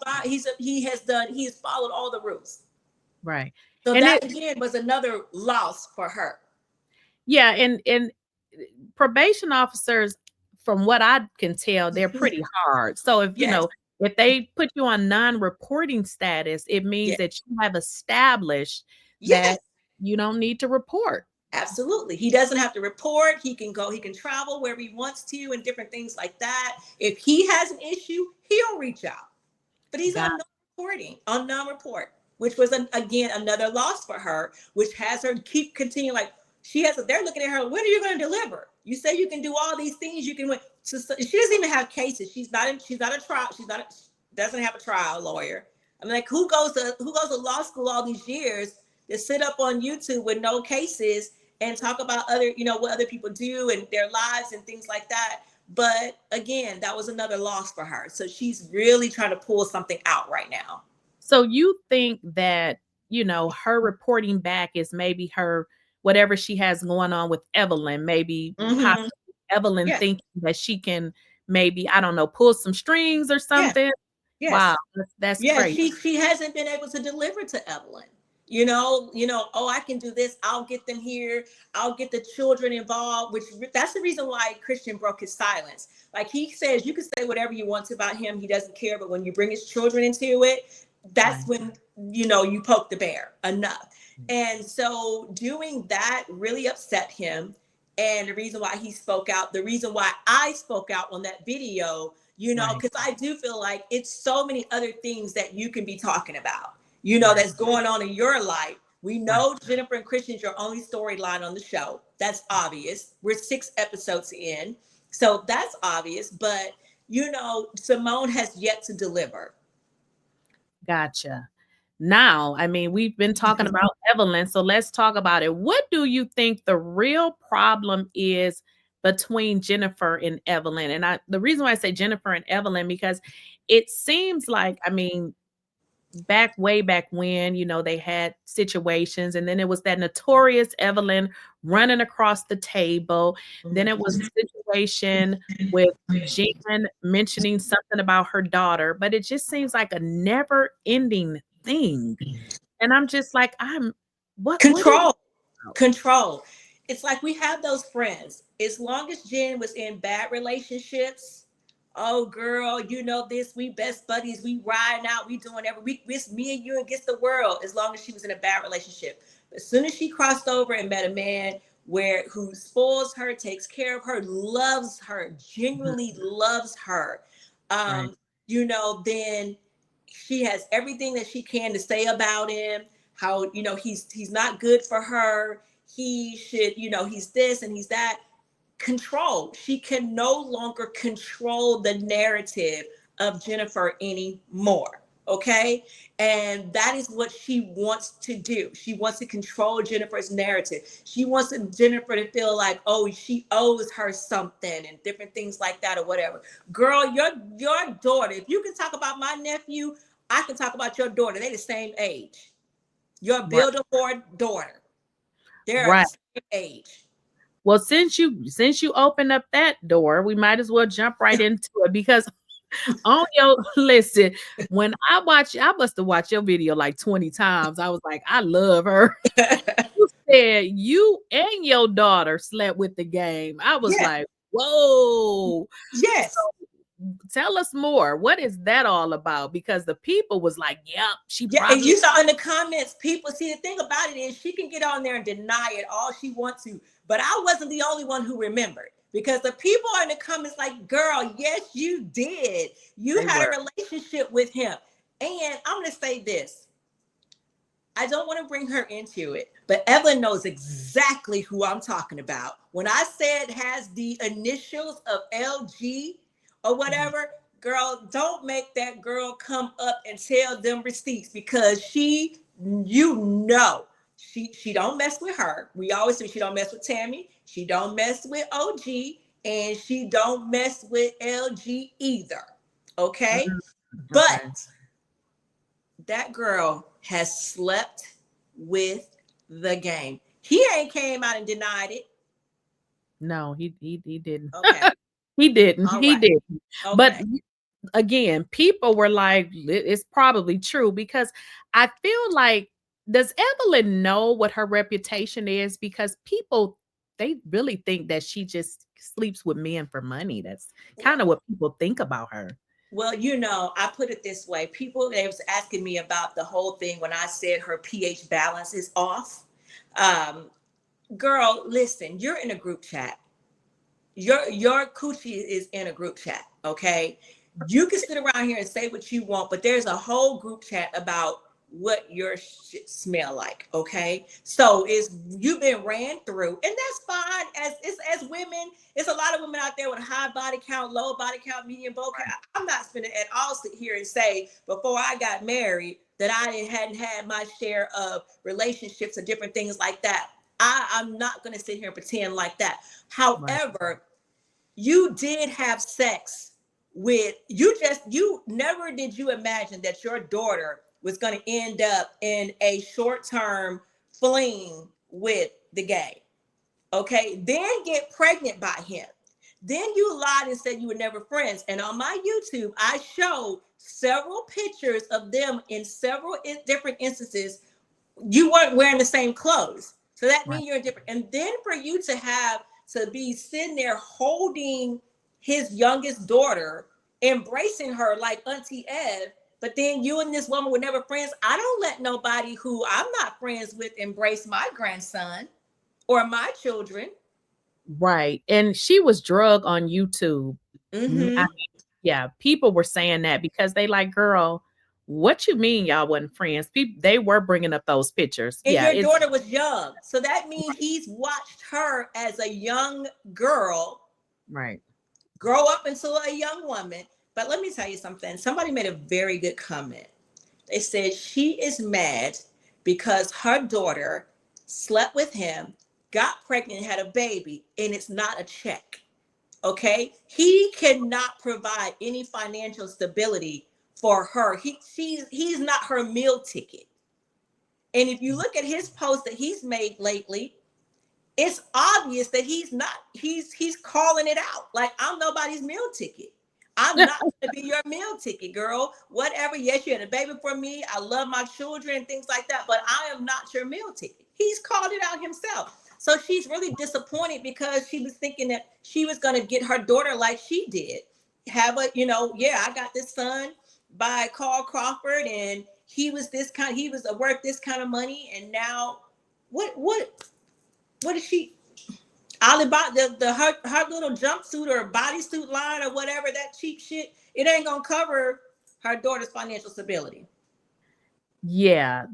followed all the rules. Right. So and that again was another loss for her. Yeah, and probation officers, from what I can tell, they're pretty hard. So if you know, if they put you on non-reporting status, it means that you have established that you don't need to report. Absolutely. He doesn't have to report. He can go, he can travel wherever he wants to and different things like that. If he has an issue, he'll reach out. But he's on non-reporting, on non-report, which was again another loss for her, which has her continuing like they're looking at her, when are you going to deliver? You say you can do all these things, you can win. So she doesn't even have cases. She's not a trial, doesn't have a trial lawyer. I mean, like who goes to law school all these years to sit up on YouTube with no cases and talk about other, what other people do and their lives and things like that. But again, that was another loss for her. So she's really trying to pull something out right now. So you think that, her reporting back is maybe her, whatever she has going on with Evelyn, maybe possibly Evelyn thinking that she can maybe, I don't know, pull some strings or something. Yes. Wow, that's crazy. She hasn't been able to deliver to Evelyn. Oh, I can do this. I'll get them here. I'll get the children involved, which that's the reason why Christian broke his silence. Like he says, you can say whatever you want to about him. He doesn't care. But when you bring his children into it, that's when, you poke the bear enough. And so doing that really upset him. And the reason why he spoke out, the reason why I spoke out on that video, because I do feel like it's so many other things that you can be talking about. That's going on in your life. We know Jennifer and Christian's your only storyline on the show. That's obvious. We're 6 episodes in. So that's obvious. But, Simone has yet to deliver. Gotcha. Now, I mean, we've been talking about Evelyn. So let's talk about it. What do you think the real problem is between Jennifer and Evelyn? And the reason why I say Jennifer and Evelyn, because it seems like, I mean, way back when, they had situations, and then it was that notorious Evelyn running across the table. Then it was a situation with Jen mentioning something about her daughter, but it just seems like a never ending thing. And I'm just like, Control. It's like we have those friends. As long as Jen was in bad relationships, oh girl, this, we best buddies, we riding out, we doing everything. It's me and you against the world, as long as she was in a bad relationship. But as soon as she crossed over and met a man who spoils her, takes care of her, loves her, genuinely loves her, then she has everything that she can to say about him, how, he's not good for her. He should, he's this and he's that. Control. She can no longer control the narrative of Jennifer anymore. Okay. And that is what she wants to do. She wants to control Jennifer's narrative. She wants Jennifer to feel like, oh, she owes her something and different things like that or whatever. Girl, your daughter, if you can talk about my nephew, I can talk about your daughter. They're the same age. Your Build-A-Board daughter. They're the same age. Well, since you opened up that door, we might as well jump right into it, because listen, when I must have watched your video like 20 times. I was like, I love her. You said you and your daughter slept with the game. I was like, whoa. Yes. So, tell us more. What is that all about? Because the people was like, yep, she and you saw in the comments, people, see, the thing about it is she can get on there and deny it all she wants to. But I wasn't the only one who remembered, because the people are in the comments like, girl, yes, you did. You had a relationship with him. And I'm going to say this. I don't want to bring her into it, but Evelyn knows exactly who I'm talking about. When I said has the initials of LG or whatever, girl, don't make that girl come up and tell them receipts, because she don't mess with her. We always say she don't mess with Tammy, she don't mess with OG, and she don't mess with LG either. Okay? But that girl has slept with the game. He ain't came out and denied it. No, he didn't. Okay. He didn't. All He right. didn't. Okay. But again, people were like, it's probably true, because I feel like, does Evelyn know what her reputation is? Because people, they really think that she just sleeps with men for money. That's kind of what people think about her. Well, I put it this way. People, they was asking me about the whole thing when I said her pH balance is off. Girl, listen, you're in a group chat. Your coochie is in a group chat, okay? You can sit around here and say what you want, but there's a whole group chat about what your shit smell like, okay? So you've been ran through, and that's fine. As women, it's a lot of women out there with high body count, low body count, medium body count. I'm not spending at all sit here and say before I got married that I hadn't had my share of relationships and different things like that. I'm not going to sit here and pretend like that. However, you did have sex with, you never did you imagine that your daughter was going to end up in a short-term fling with the gay. Okay, then get pregnant by him. Then you lied and said you were never friends. And on my YouTube, I showed several pictures of them in several different instances. You weren't wearing the same clothes. So that means you're different. And then for you to be sitting there holding his youngest daughter, embracing her like Auntie Ev, but then you and this woman were never friends. I don't let nobody who I'm not friends with embrace my grandson or my children. Right. And she was drug on YouTube. Mm-hmm. I mean, yeah, people were saying that because they like, girl, what you mean y'all wasn't friends? They were bringing up those pictures. And yeah, your daughter was young. So that means he's watched her as a young girl. Right. Grow up into a young woman. But let me tell you something. Somebody made a very good comment. They said she is mad because her daughter slept with him, got pregnant, had a baby, and it's not a check. Okay? He cannot provide any financial stability for her. He's not her meal ticket. And if you look at his posts that he's made lately, it's obvious that he's calling it out. Like, I'm nobody's meal ticket. I'm not going to be your meal ticket, girl. Whatever. Yes, you had a baby for me. I love my children and things like that, but I am not your meal ticket. He's called it out himself. So she's really disappointed because she was thinking that she was going to get her daughter like she did. I got this son by Carl Crawford, and he was worth this kind of money. And now what is she? Alibaba, her little jumpsuit or bodysuit line or whatever, that cheap shit, it ain't gonna cover her daughter's financial stability. Yeah.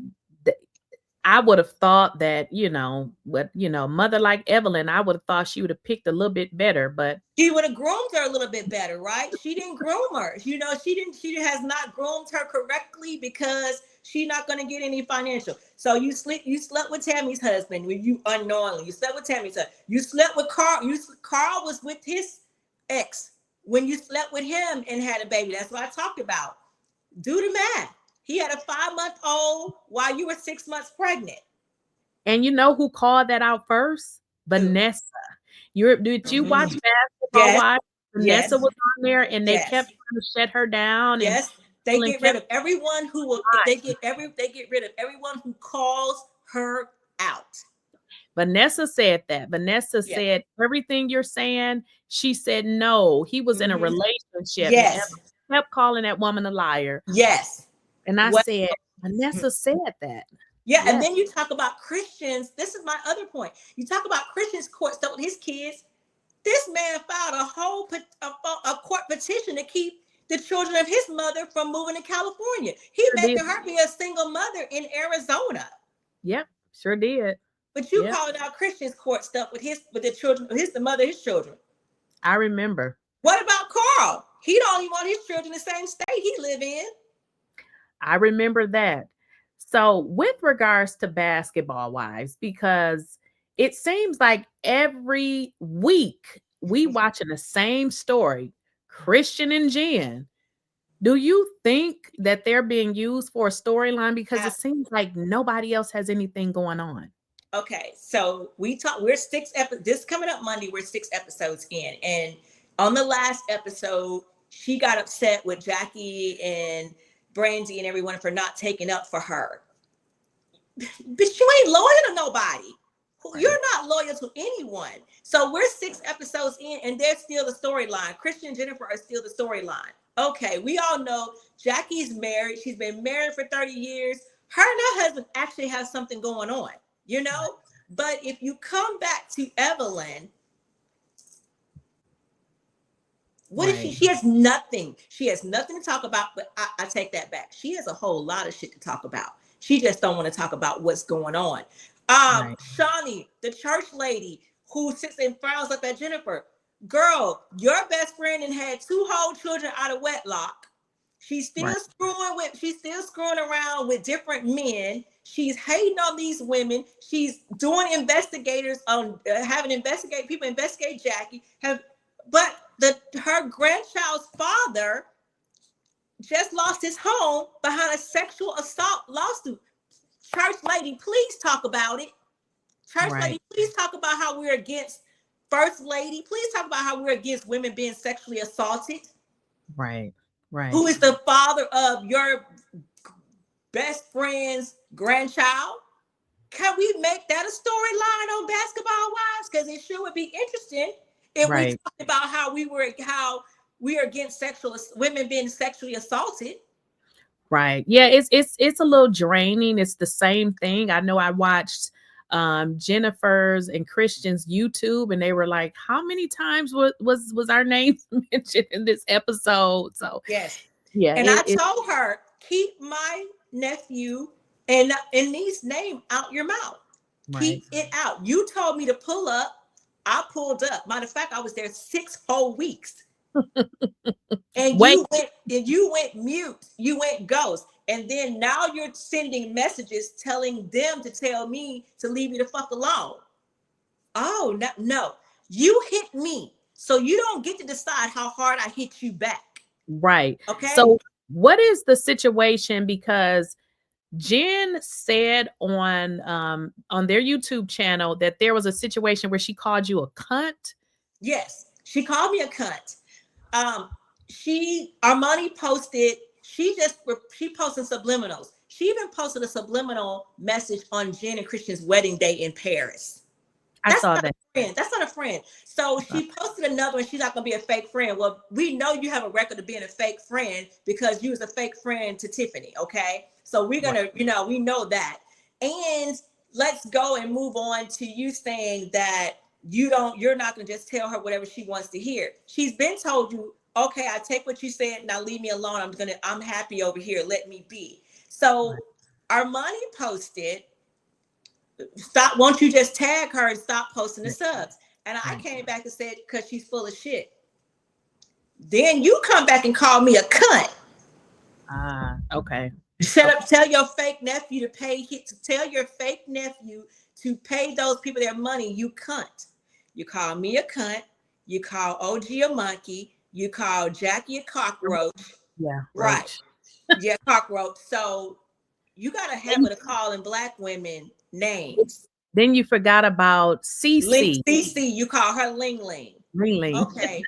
I would have thought that, mother like Evelyn, I would have thought she would have picked a little bit better, but she would have groomed her a little bit better, right? She didn't groom her. She has not groomed her correctly because she's not going to get any financial. So you slept with Tammy's husband when you unknowingly. You slept with Tammy's husband. You slept with Carl. Carl was with his ex when you slept with him and had a baby. That's what I talked about. Do the math. He had a 5-month-old while you were 6 months pregnant. And you know who called that out first? Vanessa. Did you watch Basketball Wives? Vanessa was on there, and they kept trying to shut her down. Yes, they get rid of everyone who will. They get rid of everyone who calls her out. Vanessa said that. Vanessa said everything you're saying. She said no. He was in a relationship. Yes, and kept calling that woman a liar. Yes. And I said, Vanessa said that. Yeah, and then you talk about Christians. This is my other point. You talk about Christians court stuff with his kids. This man filed a whole court petition to keep the children of his mother from moving to California. He Sure making did. her be a single mother in Arizona. Yep, sure did. But you Yep, called out Christian's court stuff with the children, the mother of his children. I remember. What about Carl? He don't even want his children in the same state he live in. I remember that. So, with regards to Basketball Wives, because it seems like every week we watching the same story, Christian and Jen. Do you think that they're being used for a storyline? Because it seems like nobody else has anything going on. Okay, so we're 6 episodes. This coming up Monday, we're 6 episodes in. And on the last episode, she got upset with Jackie and Brandy and everyone for not taking up for her. But you ain't loyal to nobody. Right. You're not loyal to anyone. So we're 6 episodes in and they're still the storyline. Christian and Jennifer are still the storyline. Okay, we all know Jackie's married. She's been married for 30 years. Her and her husband actually have something going on, you know? But if you come back to Evelyn, what is she? She has nothing. She has nothing to talk about, but I take that back. She has a whole lot of shit to talk about. She just don't want to talk about what's going on. Shani, the church lady who sits and frowns up at Jennifer. Girl, your best friend and had 2 whole children out of wedlock. She's still screwing around with different men. She's hating on these women. She's doing investigators on people investigate Jackie. But her grandchild's father just lost his home behind a sexual assault lawsuit. Church lady, please talk about it. Church lady, please talk about how we're against First Lady. Please talk about how we're against women being sexually assaulted. Right. Who is the father of your best friend's grandchild? Can we make that a storyline on Basketball Wives? Because it sure would be interesting if we talked about how we are against women being sexually assaulted. Right. Yeah, it's a little draining. It's the same thing. I know I watched Jennifer's and Christian's YouTube, and they were like, how many times was our name mentioned in this episode? So yes. Yeah. And I told her, keep my nephew and niece name out your mouth. Keep it out. You told me to pull up. I pulled up. Matter of fact, I was there 6 whole weeks. And you went mute. You went ghost. And then now you're sending messages telling them to tell me to leave you the fuck alone. Oh, no. You hit me. So you don't get to decide how hard I hit you back. Right. Okay. So what is the situation? Because Jen said on their YouTube channel that there was a situation where she called you a cunt. Yes, she called me a cunt. Armani posted, she posted subliminals. She even posted a subliminal message on Jen and Christian's wedding day in Paris. I saw that. That's not a friend. So she posted another one. She's not going to be a fake friend. Well, we know you have a record of being a fake friend because you was a fake friend to Tiffany. Okay. So we're going to, we know that. And let's go and move on to you saying that you're not going to just tell her whatever she wants to hear. She's been told you, okay, I take what you said. Now leave me alone. I'm happy over here. Let me be. So Armani posted, won't you just tag her and stop posting the subs? And I came back and said, because she's full of shit. Then you come back and call me a cunt. Okay. Tell your fake nephew to pay. Tell your fake nephew to pay those people their money. You cunt. You call me a cunt. You call OG a monkey. You call Jackie a cockroach. Yeah. Right. Yeah, cockroach. So you got a habit of calling Black women names. Then you forgot about Cece. Cece, you call her Ling Ling. Ling Ling. Okay.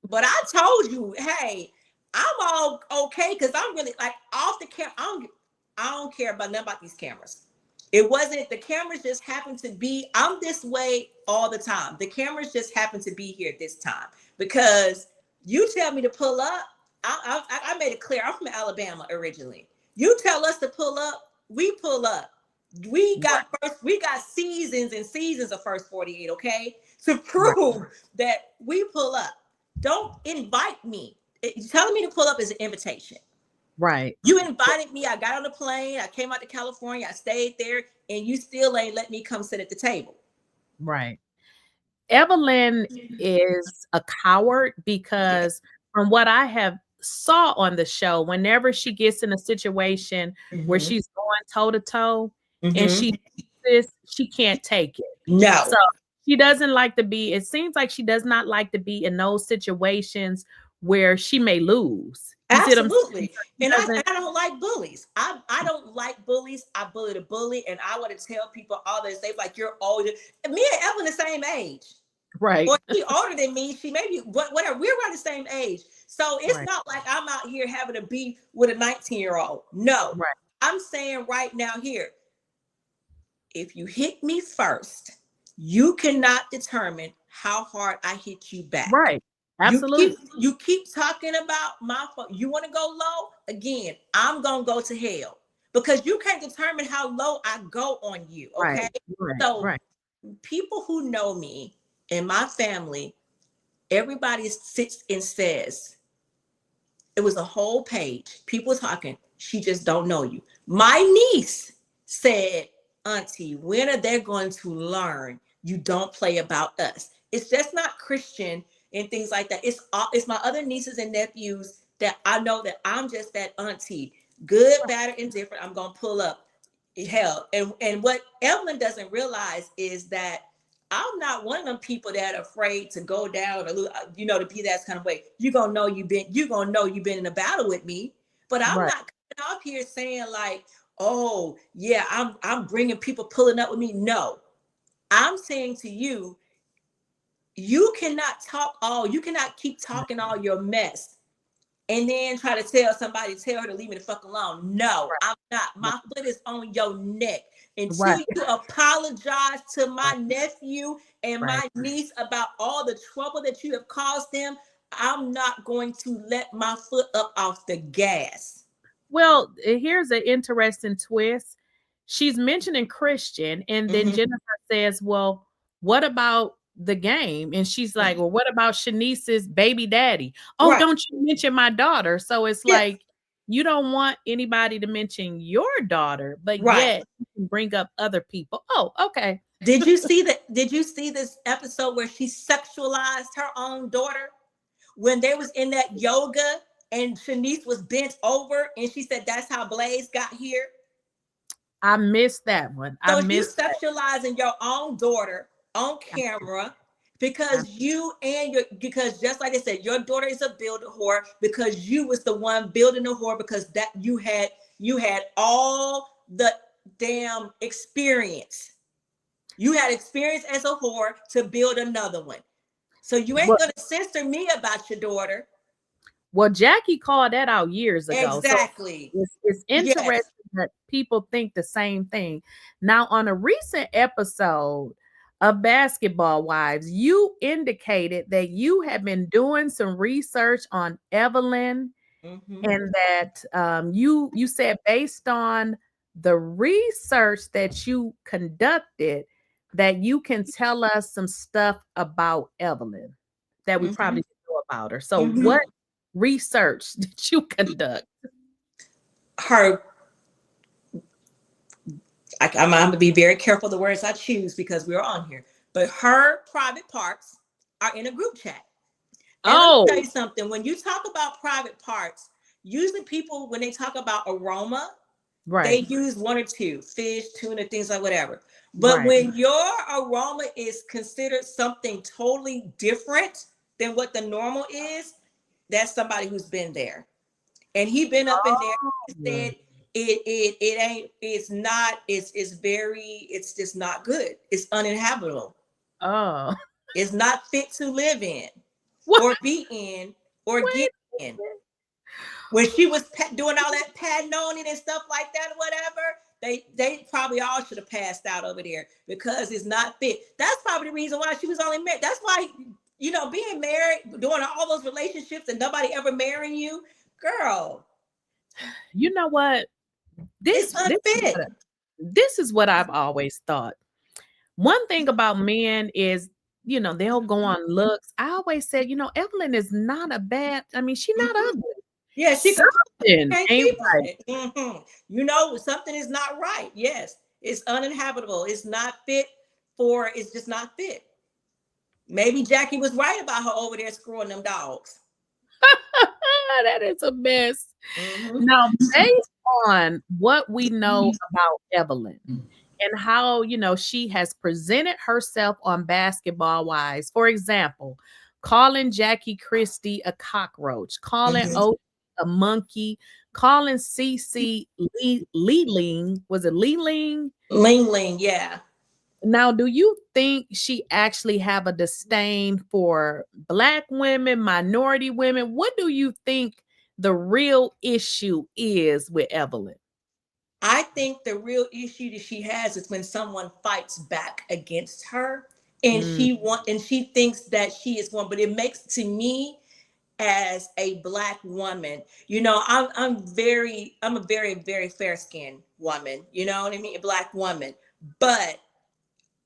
But I told you, hey, I'm all okay because I'm really like off the camera. I don't care about nothing about these cameras. It wasn't, the cameras just happened to be, I'm this way all the time. The cameras just happen to be here this time because you tell me to pull up. I made it clear. I'm from Alabama originally. You tell us to pull up, we pull up. We got seasons and seasons of First 48, okay? To prove that we pull up. Don't invite me. telling me to pull up is an invitation. Right. You invited me. I got on the plane. I came out to California. I stayed there, and you still ain't let me come sit at the table. Right. Evelyn is a coward because from what I have saw on the show, whenever she gets in a situation where she's going toe to toe and she can't take it. No. So she doesn't like to be, it seems like she does not like to be in those situations where she may lose. Absolutely. And I don't like bullies. I don't like bullies. I bullied a bully, and I want to tell people all this. They're like, you're older. Me and Evelyn the same age. Right. Or she older than me. She may be, whatever. We're around the same age. So it's not like I'm out here having to be with a 19-year-old. No. Right. I'm saying right now here, if you hit me first, you cannot determine how hard I hit you back. Right. Absolutely. You keep talking about my phone. You want to go low? Again, I'm going to go to hell because you can't determine how low I go on you. Okay. Right. So people who know me and my family, everybody sits and says, it was a whole page. People talking, she just don't know you. My niece said, Auntie, when are they going to learn you don't play about us? It's just not Christian and things like that. It's my other nieces and nephews that I know that I'm just that auntie, good, bad, or indifferent. I'm gonna pull up hell. And what Evelyn doesn't realize is that I'm not one of them people that are afraid to go down or to be that kind of way. You're gonna know you've been in a battle with me, but I'm not coming off here saying like, oh yeah, I'm bringing people pulling up with me. No, I'm saying to you, you cannot keep talking all your mess and then try to tell her to leave me the fuck alone. No, I'm not. My foot is on your neck. Until you apologize to my nephew and my niece about all the trouble that you have caused them, I'm not going to let my foot up off the gas. Well, here's an interesting twist. She's mentioning Christian, and then Jennifer says, well, what about the game? And she's like, well, what about Shanice's baby daddy? Oh, don't you mention my daughter? So it's like, you don't want anybody to mention your daughter, but yet you can bring up other people. Oh, okay. Did you see this episode where she sexualized her own daughter when they was in that yoga and Shanice was bent over and she said, that's how Blaze got here? I missed that one. So you sexualizing your own daughter on camera because because just like I said, your daughter is a builder whore because you was the one building the whore because that you had all the damn experience. You had experience as a whore to build another one. So you ain't gonna censor me about your daughter. Well, Jackie called that out years ago. Exactly. So it's interesting that people think the same thing. Now, on a recent episode of Basketball Wives, you indicated that you have been doing some research on Evelyn and that you said based on the research that you conducted that you can tell us some stuff about Evelyn that we probably didn't know about her. So what research did you conduct? I'm going to be very careful the words I choose because we're on here. But her private parts are in a group chat. And let me tell you something. When you talk about private parts, usually people, when they talk about aroma, they use one or two, fish, tuna, things like whatever. But when your aroma is considered something totally different than what the normal is, that's somebody who's been there. And he been up in there and said, it's just not good. It's uninhabitable. Oh, it's not fit to live in or be in or get in. When she was doing all that patting on it and stuff like that, whatever, they probably all should have passed out over there because it's not fit. That's probably the reason why she was only married. That's why, being married, doing all those relationships and nobody ever marrying you, girl. You know what? This is what I've always thought. One thing about men is they'll go on looks. I always said, Evelyn is not a bad, she's not ugly. Yeah, she Something can't ain't keep right. it. Something is not right. Yes, it's uninhabitable. It's just not fit. Maybe Jackie was right about her over there screwing them dogs. That is a mess. Mm-hmm. Now, based on what we know about Evelyn and how, she has presented herself on Basketball Wives, for example, calling Jackie Christie a cockroach, calling O a monkey, calling CC Ling, was it Ling? Ling, yeah. Now, do you think she actually have a disdain for Black women, minority women? What do you think the real issue is with Evelyn? I think the real issue that she has is when someone fights back against her and she thinks that she is one, but it makes to me as a Black woman, I'm a very, very fair skinned woman, you know what I mean? A Black woman, but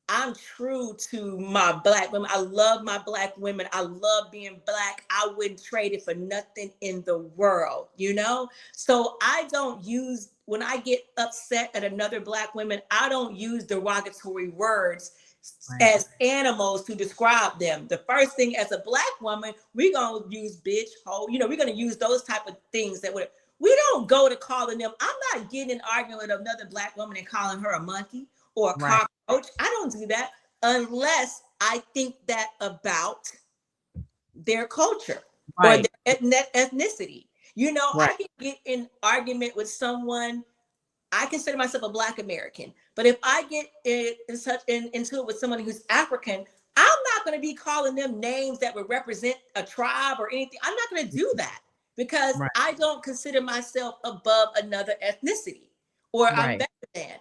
I'm true to my Black women. I love my Black women. I love being Black. I wouldn't trade it for nothing in the world, So I don't use, when I get upset at another Black woman, I don't use derogatory words as animals to describe them. The first thing, as a Black woman, we're going to use bitch, hoe, we're going to use those type of things we don't go to calling them. I'm not getting an argument with another Black woman and calling her a monkey or a cockroach. I don't do that unless I think that about their culture or their ethnicity. I can get in argument with someone. I consider myself a Black American, but if I get into it with someone who's African, I'm not going to be calling them names that would represent a tribe or anything. I'm not going to do that because I don't consider myself above another ethnicity or I'm better than.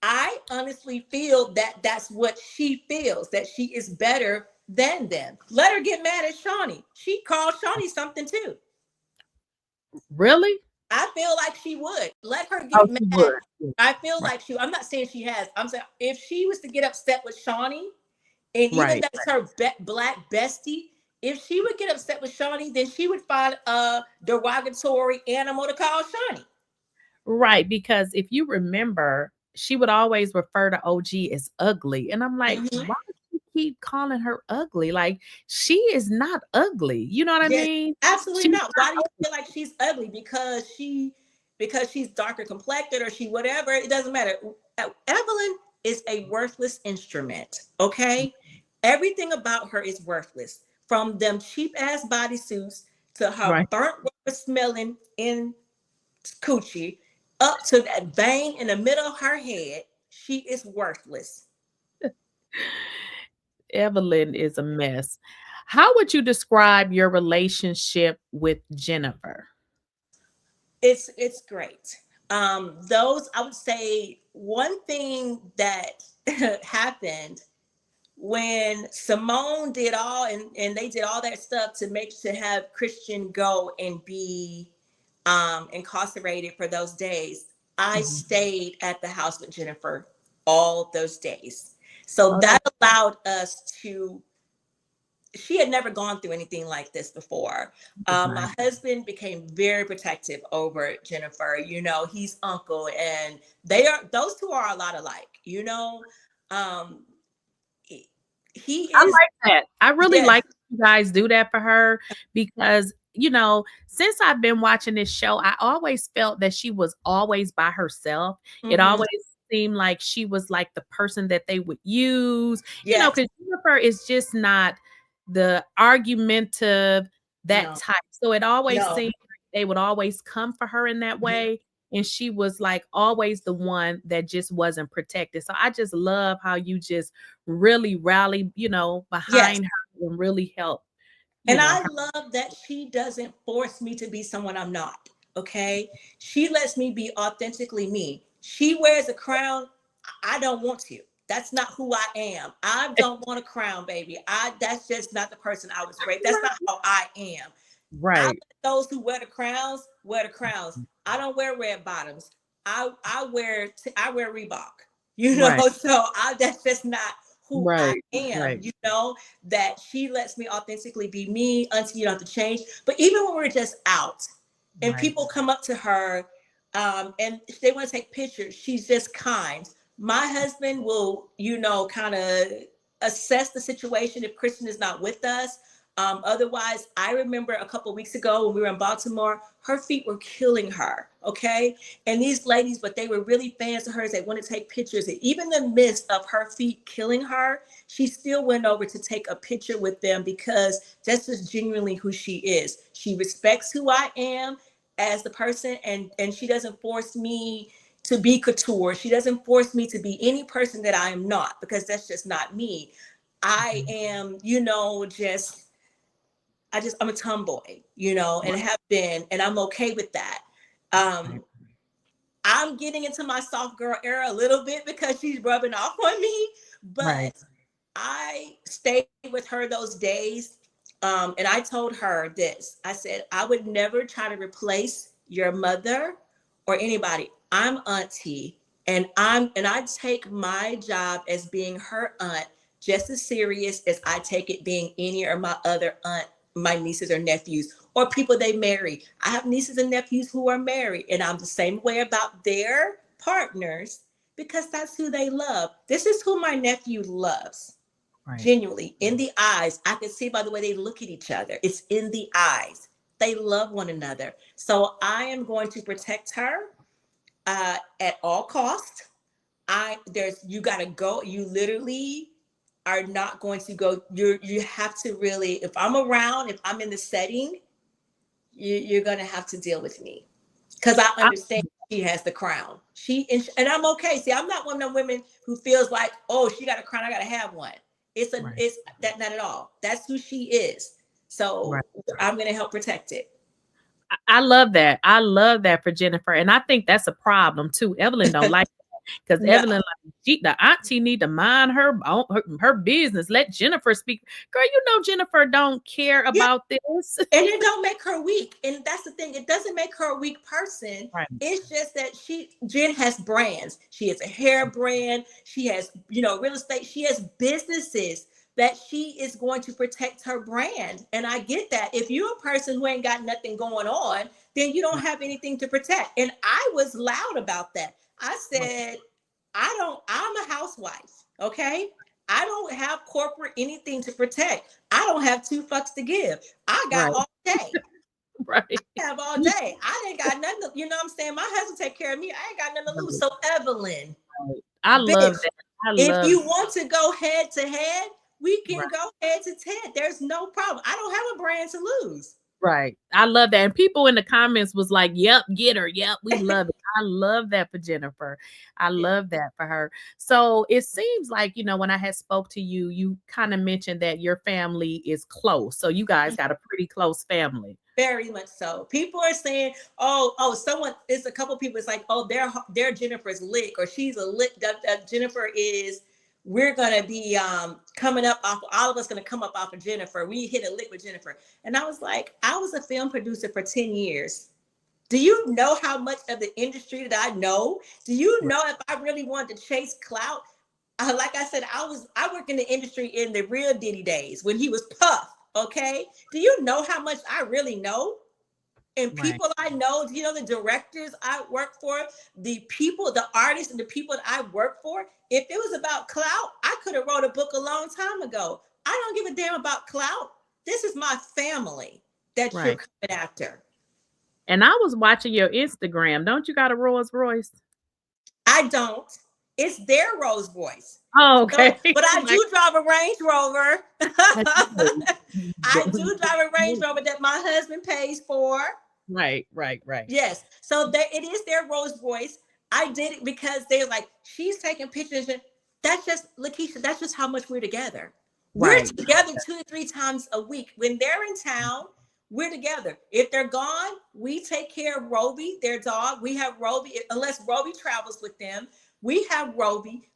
I honestly feel that that's what she feels, that she is better than them. Let her get mad at Shawnee. She called Shawnee something too. Really? I feel like she would. Let her get mad. I feel like I'm not saying she has. I'm saying if she was to get upset with Shawnee, and even that's her Black bestie, if she would get upset with Shawnee, then she would find a derogatory animal to call Shawnee. Right, because if you remember, she would always refer to OG as ugly. And I'm like, why would you keep calling her ugly? Like, she is not ugly. You know what I mean? Absolutely not. Why do you feel like she's ugly? Because she's darker complected or she whatever. It doesn't matter. Evelyn is a worthless instrument. Okay? Everything about her is worthless. From them cheap ass bodysuits to her burnt rubber smelling in coochie up to that vein in the middle of her head. She is worthless. Evelyn is a mess. How would you describe your relationship with Jennifer? It's great. Those, I would say, one thing that happened when Simone did and they did all that stuff to have Christian go and be incarcerated for those days. I stayed at the house with Jennifer all those days. So that allowed us to, she had never gone through anything like this before. My husband became very protective over Jennifer. He's uncle, and those two are a lot alike. He is. I like that. I really like you guys do that for her because, since I've been watching this show, I always felt that she was always by herself. It always seemed like she was like the person that they would use, because Jennifer is just not the argumentative, type. So it always seemed like they would always come for her in that way. And she was like always the one that just wasn't protected. So I just love how you just really rally, behind her and really help. And I love that she doesn't force me to be someone I'm not. Okay. She lets me be authentically me. She wears a crown. I don't want to. That's not who I am. I don't want a crown, baby. That's just not the person I was raised. That's not how I am. Right. I let those who wear the crowns wear the crowns. I don't wear red bottoms. I wear Reebok. So that's just not who I Right. am, Right. you know, that she lets me authentically be me. Auntie, you don't have to change. But even when we're just out and Right. people come up to her and they want to take pictures, she's just kind. My husband will, you know, kind of assess the situation if Kristen is not with us. Otherwise, I remember a couple of weeks ago when we were in Baltimore, her feet were killing her. Okay. And these ladies, but they were really fans of hers. They want to take pictures. And even in the midst of her feet killing her, she still went over to take a picture with them because that's just genuinely who she is. She respects who I am as the person, and she doesn't force me to be couture. She doesn't force me to be any person that I am not, because that's just not me. I am, you know, I'm a tomboy, you know, and have been, and I'm okay with that. Right. I'm getting into my soft girl era a little bit because she's rubbing off on me, Right. but I stayed with her those days. And I told her this. I said, I would never try to replace your mother or anybody. I'm Auntie, and I take my job as being her aunt just as serious as I take it being any of my other aunt, my nieces or nephews, or people they marry. I have nieces and nephews who are married, and I'm the same way about their partners because that's who they love. This is who my nephew loves. Right. Genuinely, in the eyes. I can see by the way they look at each other. It's in the eyes. They love one another. So I am going to protect her at all costs. You gotta go. You literally are not going to go. You have to really, if I'm around, if I'm in the setting, you're gonna have to deal with me. Because I understand she has the crown. And I'm okay. See, I'm not one of them women who feels like, oh, she got a crown, I gotta have one. Right. It's that not at all. That's who she is. So Right. I'm gonna help protect it. I love that. I love that for Jennifer, and I think that's a problem too. Evelyn don't like because No. Evelyn, like, the auntie need to mind her business. Let Jennifer speak. Girl, you know Jennifer don't care Yeah. about this. And it don't make her weak. And that's the thing. It doesn't make her a weak person. Right. It's just that Jen has brands. She has a hair brand. She has, you know, real estate. She has businesses that she is going to protect her brand. And I get that. If you're a person who ain't got nothing going on, then you don't have anything to protect. And I was loud about that. I said, I'm a housewife. Okay. I don't have corporate anything to protect. I don't have 2 fucks to give. I got Right. all day. Right. I have all day. I ain't got nothing to, you know what I'm saying? My husband take care of me. I ain't got nothing to lose. So Evelyn, I love bitch, that. I if love you want to go head to head, we can right. go head to head. There's no problem. I don't have a brand to lose. Right. I love that. And people in the comments was like, yep, get her. Yep, we love it. I love that for Jennifer. I Yeah. love that for her. So it seems like, when I had spoke to you, you kind of mentioned that your family is close. So you guys got a pretty close family. Very much so. People are saying, "Oh, someone." It's a couple people. It's like, "Oh, they're Jennifer's lick, or she's a lick." Jennifer is. We're gonna be coming up off. All of us gonna come up off of Jennifer. We hit a lick with Jennifer, and I was like, I was a film producer for 10 years. Do you know how much of the industry that I know? Do you know if I really wanted to chase clout? Like I said, I work in the industry in the real Diddy days when he was Puff. Okay, do you know how much I really know? And Right. people I know, you know, the directors I work for, the people, the artists, and the people that I work for. If it was about clout, I could have wrote a book a long time ago. I don't give a damn about clout. This is my family that you're Right. coming after. And I was watching your Instagram. Don't you got a Rolls Royce? I don't. It's their Rolls Royce. Oh, So, okay. but I Like, do drive a Range Rover. I do right. drive a Range Rover that my husband pays for. Right. Right. Yes. So it is their Rolls Royce. I did it because they're like, she's taking pictures. And that's just, Lakeysha, that's just how much we're together. We're Right. together 2 to 3 times a week. When they're in town, we're together. If they're gone, we take care of Roby, their dog. We have Roby, unless Roby travels with them. We have Roby.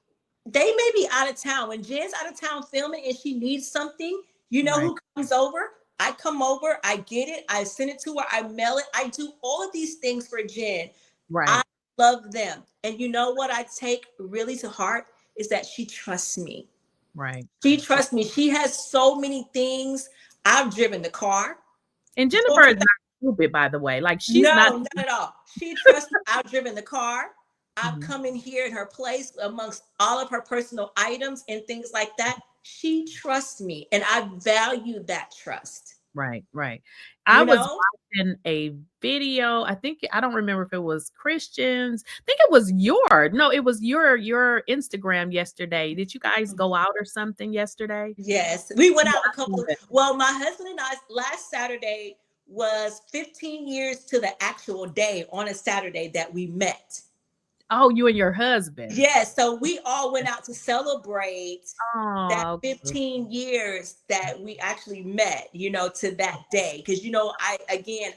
They may be out of town. When Jen's out of town filming and she needs something, you know Right. who comes over? I come over, I get it, I send it to her, I mail it. I do all of these things for Jen. I Right. love them. And you know what I take really to heart is that she trusts me. Right. She trusts me. She has so many things. I've driven the car. And Jennifer is not stupid, by the way. Like she's not at all. She trusts me. I've driven the car. I've Mhm. come in here in her place amongst all of her personal items and things like that. She trusts me, and I value that trust. Right, right. I You was know? watching a video. I don't remember if it was Christians. I think it was your Instagram yesterday. Did you guys go out or something yesterday? Yes, we went Yeah, out a I couple saw of, that. well, my husband and I last Saturday was 15 years to the actual day on a Saturday that we met. Oh, you and your husband. Yes, so we all went out to celebrate that Oh, okay. 15 years that we actually met, to that day. Because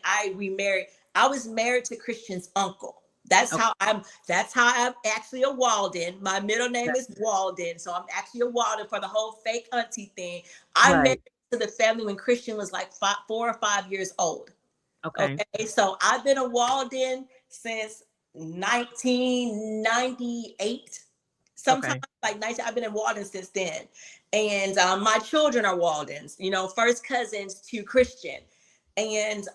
I remarried. I was married to Christian's uncle. That's Okay. how I'm actually a Walden. My middle name is Walden. So I'm actually a Walden for the whole fake auntie thing. I married Right. to the family when Christian was like 4 or 5 years old. Okay. Okay, so I've been a Walden since 1998. Sometimes Okay. like 19, I've been in Walden since then. And my children are Waldens, first cousins to Christian. And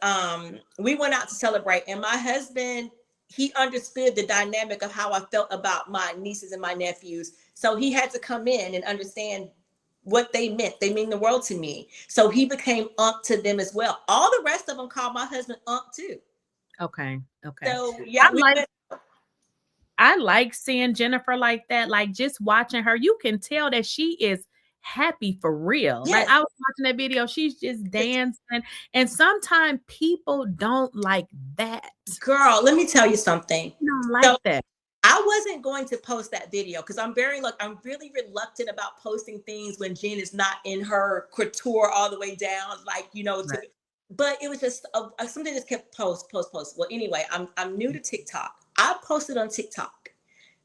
we went out to celebrate. And my husband, he understood the dynamic of how I felt about my nieces and my nephews. So he had to come in and understand what they meant. They mean the world to me. So he became Unc to them as well. All the rest of them called my husband Unc too. Okay. Okay. So I yeah, we like went. I like seeing Jennifer like that. Like just watching her, you can tell that she is happy for real. Like Yes, I was watching that video, she's just dancing. And sometimes people don't like that. girl, let me tell you something. They don't So like that. I wasn't going to post that video because I'm really reluctant about posting things when Jen is not in her couture all the way down, like Right. but it was just something that kept post. Well, anyway, I'm new to TikTok. I posted on TikTok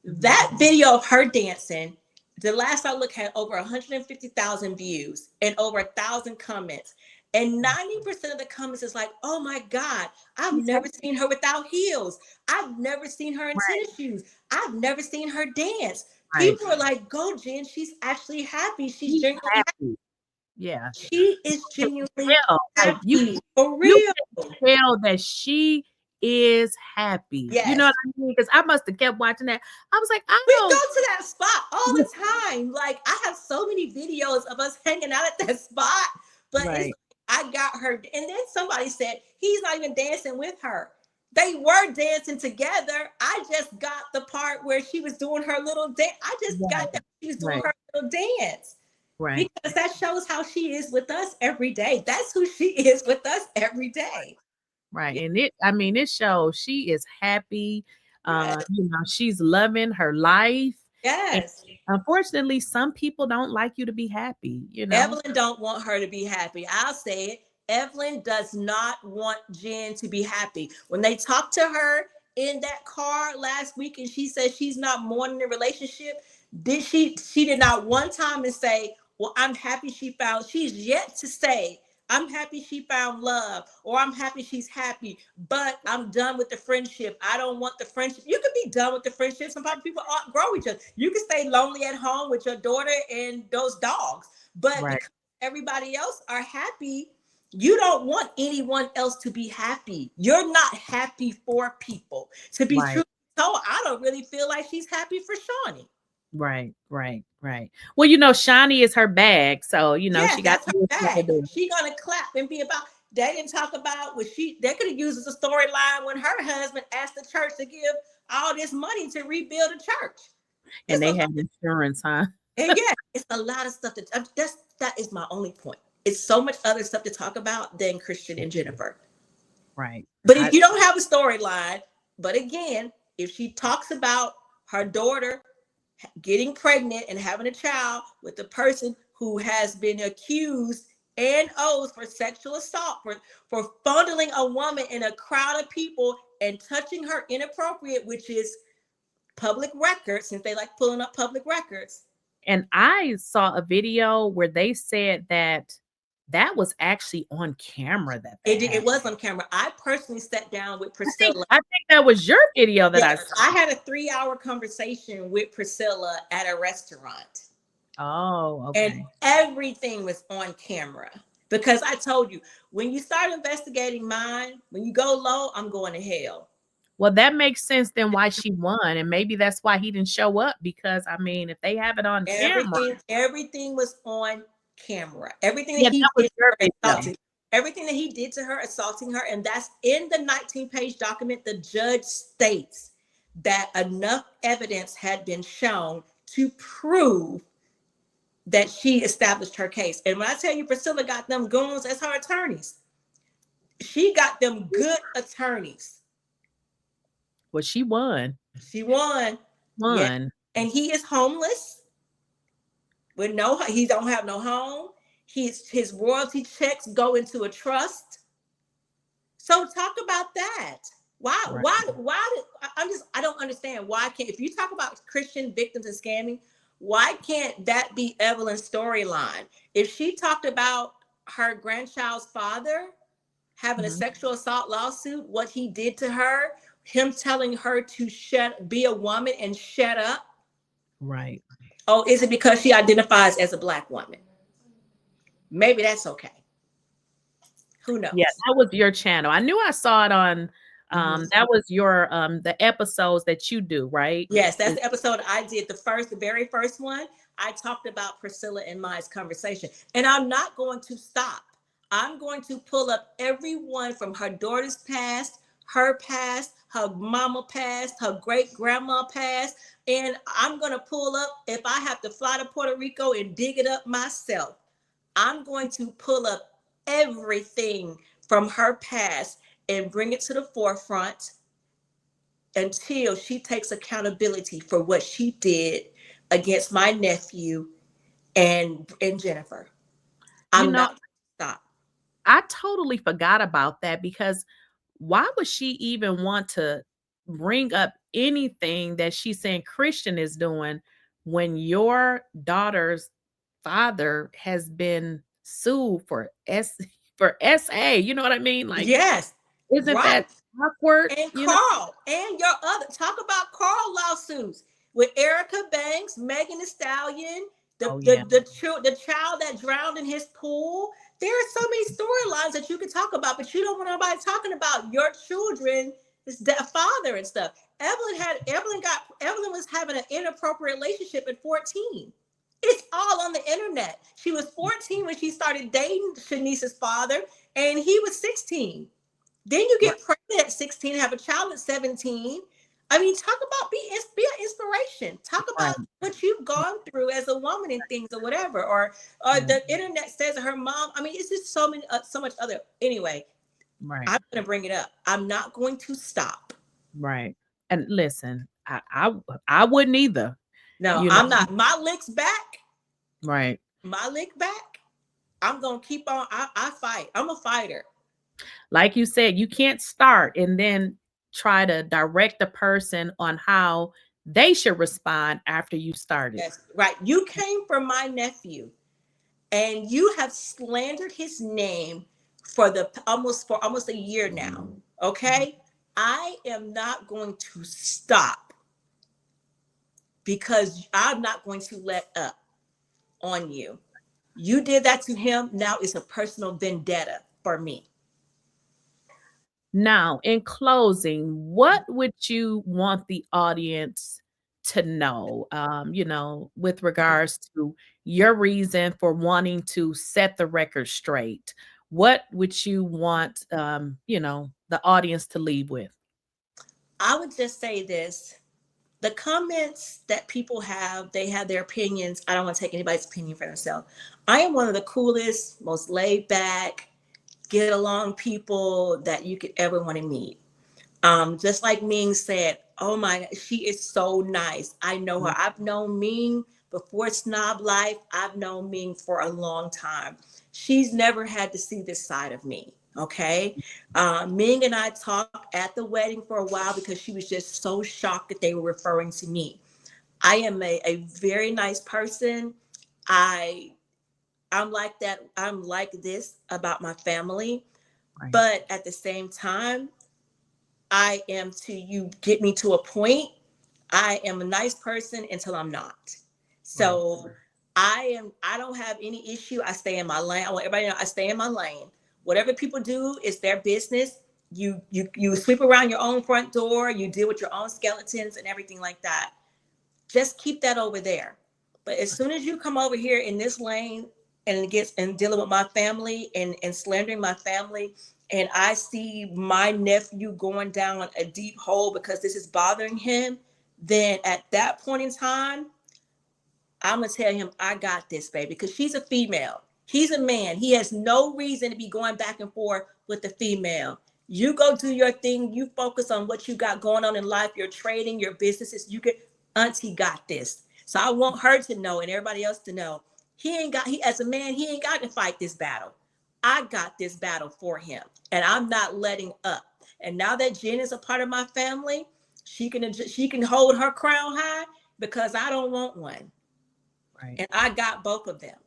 Mhm. that video of her dancing. The last I looked had over 150,000 views and over 1,000 comments. And 90% of the comments is like, oh my God, I've She's never happy. seen her without heels. I've never seen her in Right. tennis shoes. I've never seen her dance. Right. People are like, go, Jen. She's actually happy. She's She's genuinely happy. happy. Yeah. She is You can genuinely tell. Like happy. For you real. can tell that she is happy. You know Yes. what I mean? Because I must have kept watching that. I was like, I We go don't. to that spot all the time. Like I have so many videos of us hanging out at that spot, but it's Right. I got her. And then somebody said he's not even dancing with her. They were dancing together. I just got the part where she was doing her little dance. I just got that she was doing Right. her little dance Right. because that shows how she is with us every day. That's who she is with us every day. Right. And it shows she is happy. Yes. She's loving her life. And Yes. unfortunately, some people don't like you to be happy. Evelyn don't want her to be happy. I'll say it. Evelyn does not want Jen to be happy. When they talked to her in that car last week and she said she's not mourning the relationship, she did not one time and say, well, I'm happy she's yet to say, I'm happy she found love, or I'm happy she's happy, but I'm done with the friendship. I don't want the friendship. You can be done with the friendship. Sometimes people outgrow each other. You can stay lonely at home with your daughter and those dogs, but Right. because everybody else are happy, you don't want anyone else to be happy. You're not happy for people. To be Right. true told, I don't really feel like she's happy for Shawnee. Right. Right. Right. Well, Shani is her bag. So, Yes, she got that's to her do what she got to bag. do. She gonna clap and be about. They didn't talk about what they could have used as a storyline when her husband asked the church to give all this money to rebuild a church. And It's they a had insurance, huh? and yeah, it's a lot of stuff that is my only point. It's so much other stuff to talk about than Christian and Jennifer. Right. But if you don't have a storyline, but again, if she talks about her daughter getting pregnant and having a child with the person who has been accused and owes for sexual assault, for fondling a woman in a crowd of people and touching her inappropriate, which is public records, since they like pulling up public records. And I saw a video where they said that was actually on camera that It happened. was on camera. I personally sat down with Priscilla. I think that was your video that I Yes, saw. I had a 3-hour conversation with Priscilla at a restaurant. Oh, And okay. everything was on camera. Because I told you, when you start investigating mine, when you go low, I'm going to hell. Well, that makes sense then why she won, and maybe that's why he didn't show up because, I mean, if they have it on camera. Everything was on camera. Everything that Yeah, he that was did your to her, video. everything that he did to her, assaulting her, and that's in the 19-page document. The judge states that enough evidence had been shown to prove that she established her case. And when I tell you Priscilla got them goons as her attorneys, she got them good attorneys. Well, she won. She won. Yeah. Won. And he is homeless with he don't have no home. His royalty checks go into a trust. So talk about that. Right. I don't understand why can't, if you talk about Christian victims and scamming, why can't that be Evelyn's storyline? If she talked about her grandchild's father having a sexual assault lawsuit, what he did to her, him telling her to be a woman and shut up. Right. Oh, is it because she identifies as a Black woman? Maybe that's okay. Who knows? Yeah, that was your channel. I knew I saw it on that was your the episodes that you do, right? Yes, that's the episode I did. The very first one, I talked about Priscilla and Maya's conversation. And I'm not going to stop. I'm going to pull up everyone from her daughter's past, her mama past, her great grandma past. And I'm going to pull up, if I have to fly to Puerto Rico and dig it up myself, I'm going to pull up everything from her past and bring it to the forefront until she takes accountability for what she did against my nephew and Jennifer. I'm not going to stop. I totally forgot about that because why would she even want to bring up anything that she's saying Christian is doing when your daughter's father has been sued for SA? You know what I mean? Like, yes, isn't right. that awkward? And Carl, and your other, talk about Carl lawsuits with Erica Banks, Megan Thee Stallion, the child that drowned in his pool. There are so many storylines that you could talk about, but you don't want nobody talking about your children, his father and stuff. Evelyn was having an inappropriate relationship at 14. It's all on the internet. She was 14 when she started dating Shanice's father, and he was 16. Then you get pregnant at 16, have a child at 17. I mean, talk about be an inspiration. Talk about what you've gone through as a woman and things or whatever. Or the internet says her mom. I mean, it's just so much other. Anyway, I'm going to bring it up. I'm not going to stop. Right. And listen, I wouldn't either. No, I'm not. My lick's back. Right. My lick back. I'm going to keep on. I fight. I'm a fighter. Like you said, you can't start and then try to direct the person on how they should respond after you started. Yes, right. You came for my nephew and you have slandered his name for almost a year now. Okay? I am not going to stop because I'm not going to let up on you. You did that to him. Now it's a personal vendetta for me. Now, in closing, what would you want the audience to know, with regards to your reason for wanting to set the record straight? What would you want, the audience to leave with? I would just say this. The comments that people have, they have their opinions. I don't want to take anybody's opinion for themselves. I am one of the coolest, most laid back, get along people that you could ever want to meet. Just like Ming said, oh my, she is so nice. I know her. I've known Ming before Snob Life. I've known Ming for a long time. She's never had to see this side of me. Okay. Ming and I talked at the wedding for a while because she was just so shocked that they were referring to me. I am a very nice person. I'm like that. I'm like this about my family. Right. But at the same time, I am you get me to a point. I am a nice person until I'm not. So I don't have any issue. I stay in my lane. I want everybody to know I stay in my lane. Whatever people do is their business. You sweep around your own front door. You deal with your own skeletons and everything like that. Just keep that over there. But as soon as you come over here in this lane and dealing with my family and slandering my family, and I see my nephew going down a deep hole because this is bothering him, then at that point in time, I'm going to tell him, I got this, baby, because she's a female. He's a man. He has no reason to be going back and forth with the female. You go do your thing. You focus on what you got going on in life, your trading, your businesses. Auntie got this. So I want her to know and everybody else to know, as a man, he ain't got to fight this battle. I got this battle for him, and I'm not letting up. And now that Jen is a part of my family, she can hold her crown high because I don't want one. Right. And I got both of them.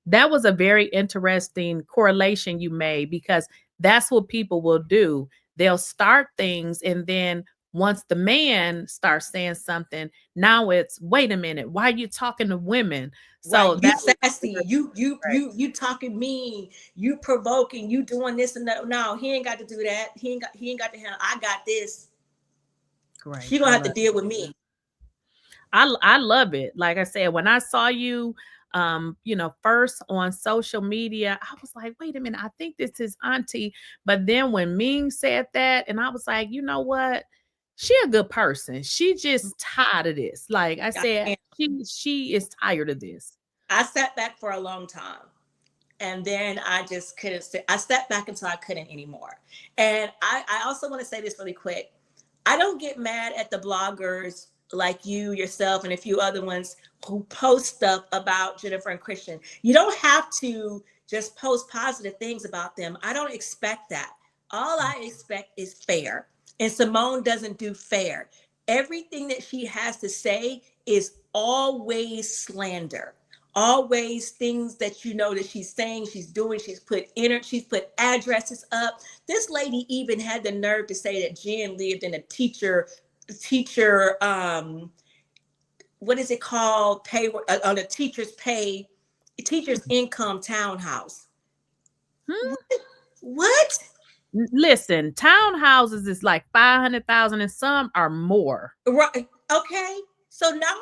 That was a very interesting correlation you made, because that's what people will do. They'll start things, and then once the man starts saying something, now it's, wait a minute, why are you talking to women? So right. You sassy, you talking mean, you provoking, you doing this and that. No, he ain't got to do that. He ain't got to handle. I got this. Right. She gonna have to deal with me. I love it. Like I said, when I saw you, first on social media, I was like, wait a minute, I think this is Auntie. But then when Ming said that, and I was like, you know what? She a good person. She just tired of this. Like I said, she is tired of this. I sat back for a long time. And then I just couldn't sit. I stepped back until I couldn't anymore. And I also want to say this really quick. I don't get mad at the bloggers like you, yourself, and a few other ones who post stuff about Jennifer and Christian. You don't have to just post positive things about them. I don't expect that. All I expect is fair. And Simone doesn't do fair. Everything that she has to say is always slander. Always things that you know that she's saying, she's doing, she's put addresses up. This lady even had the nerve to say that Jen lived in a teacher, what is it called? On a teacher's income townhouse. What? Listen, townhouses is like 500,000 and some are more. Right. Okay. So now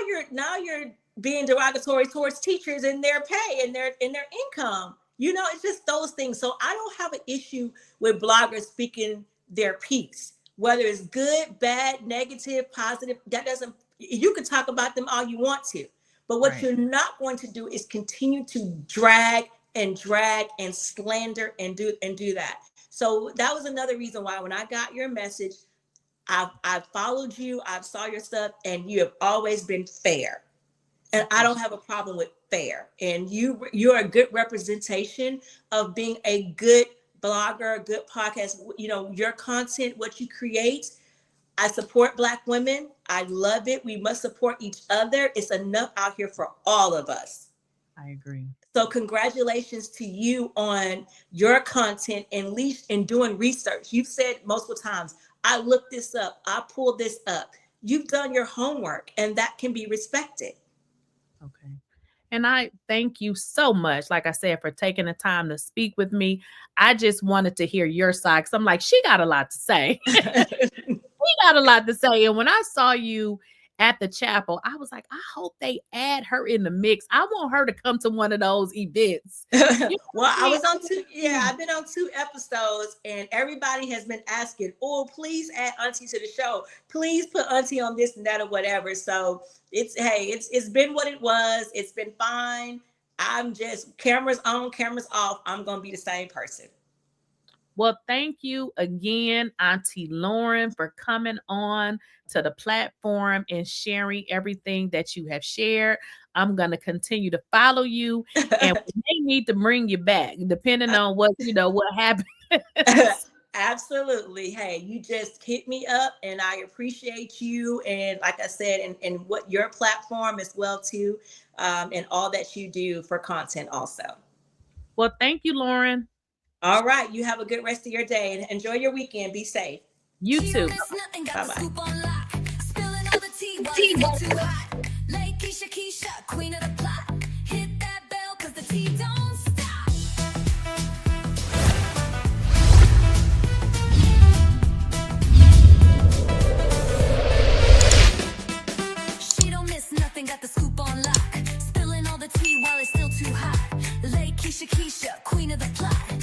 you're being derogatory towards teachers and their pay and their income. It's just those things. So I don't have an issue with bloggers speaking their piece, whether it's good, bad, negative, positive. You can talk about them all you want to, but what you're not going to do is continue to drag and slander and do that. So that was another reason why when I got your message, I followed you, I saw your stuff, and you have always been fair. And I don't have a problem with fair. And you're a good representation of being a good blogger, a good podcast. Your content, what you create. I support Black women. I love it. We must support each other. It's enough out here for all of us. I agree. So congratulations to you on your content and doing research. You've said multiple times, I looked this up. I pulled this up. You've done your homework, and that can be respected. Okay. And I thank you so much, like I said, for taking the time to speak with me. I just wanted to hear your side, because I'm like, she got a lot to say. She got a lot to say. And when I saw you at the chapel, I was like, I hope they add her in the mix. I want her to come to one of those events. Well, I was on I've been on 2 episodes, and everybody has been asking, oh, please add Auntie to the show. Please put Auntie on this and that or whatever. So it's been what it was. It's been fine. I'm just cameras on, cameras off. I'm going to be the same person. Well, thank you again, Auntie Lauren, for coming on to the platform and sharing everything that you have shared. I'm going to continue to follow you, and we may need to bring you back, depending on what happens. Absolutely. Hey, you just hit me up, and I appreciate you. And like I said, and what your platform as well too, and all that you do for content also. Well, thank you, Lauren. All right. You have a good rest of your day, and enjoy your weekend. Be safe. You too. Bye-bye.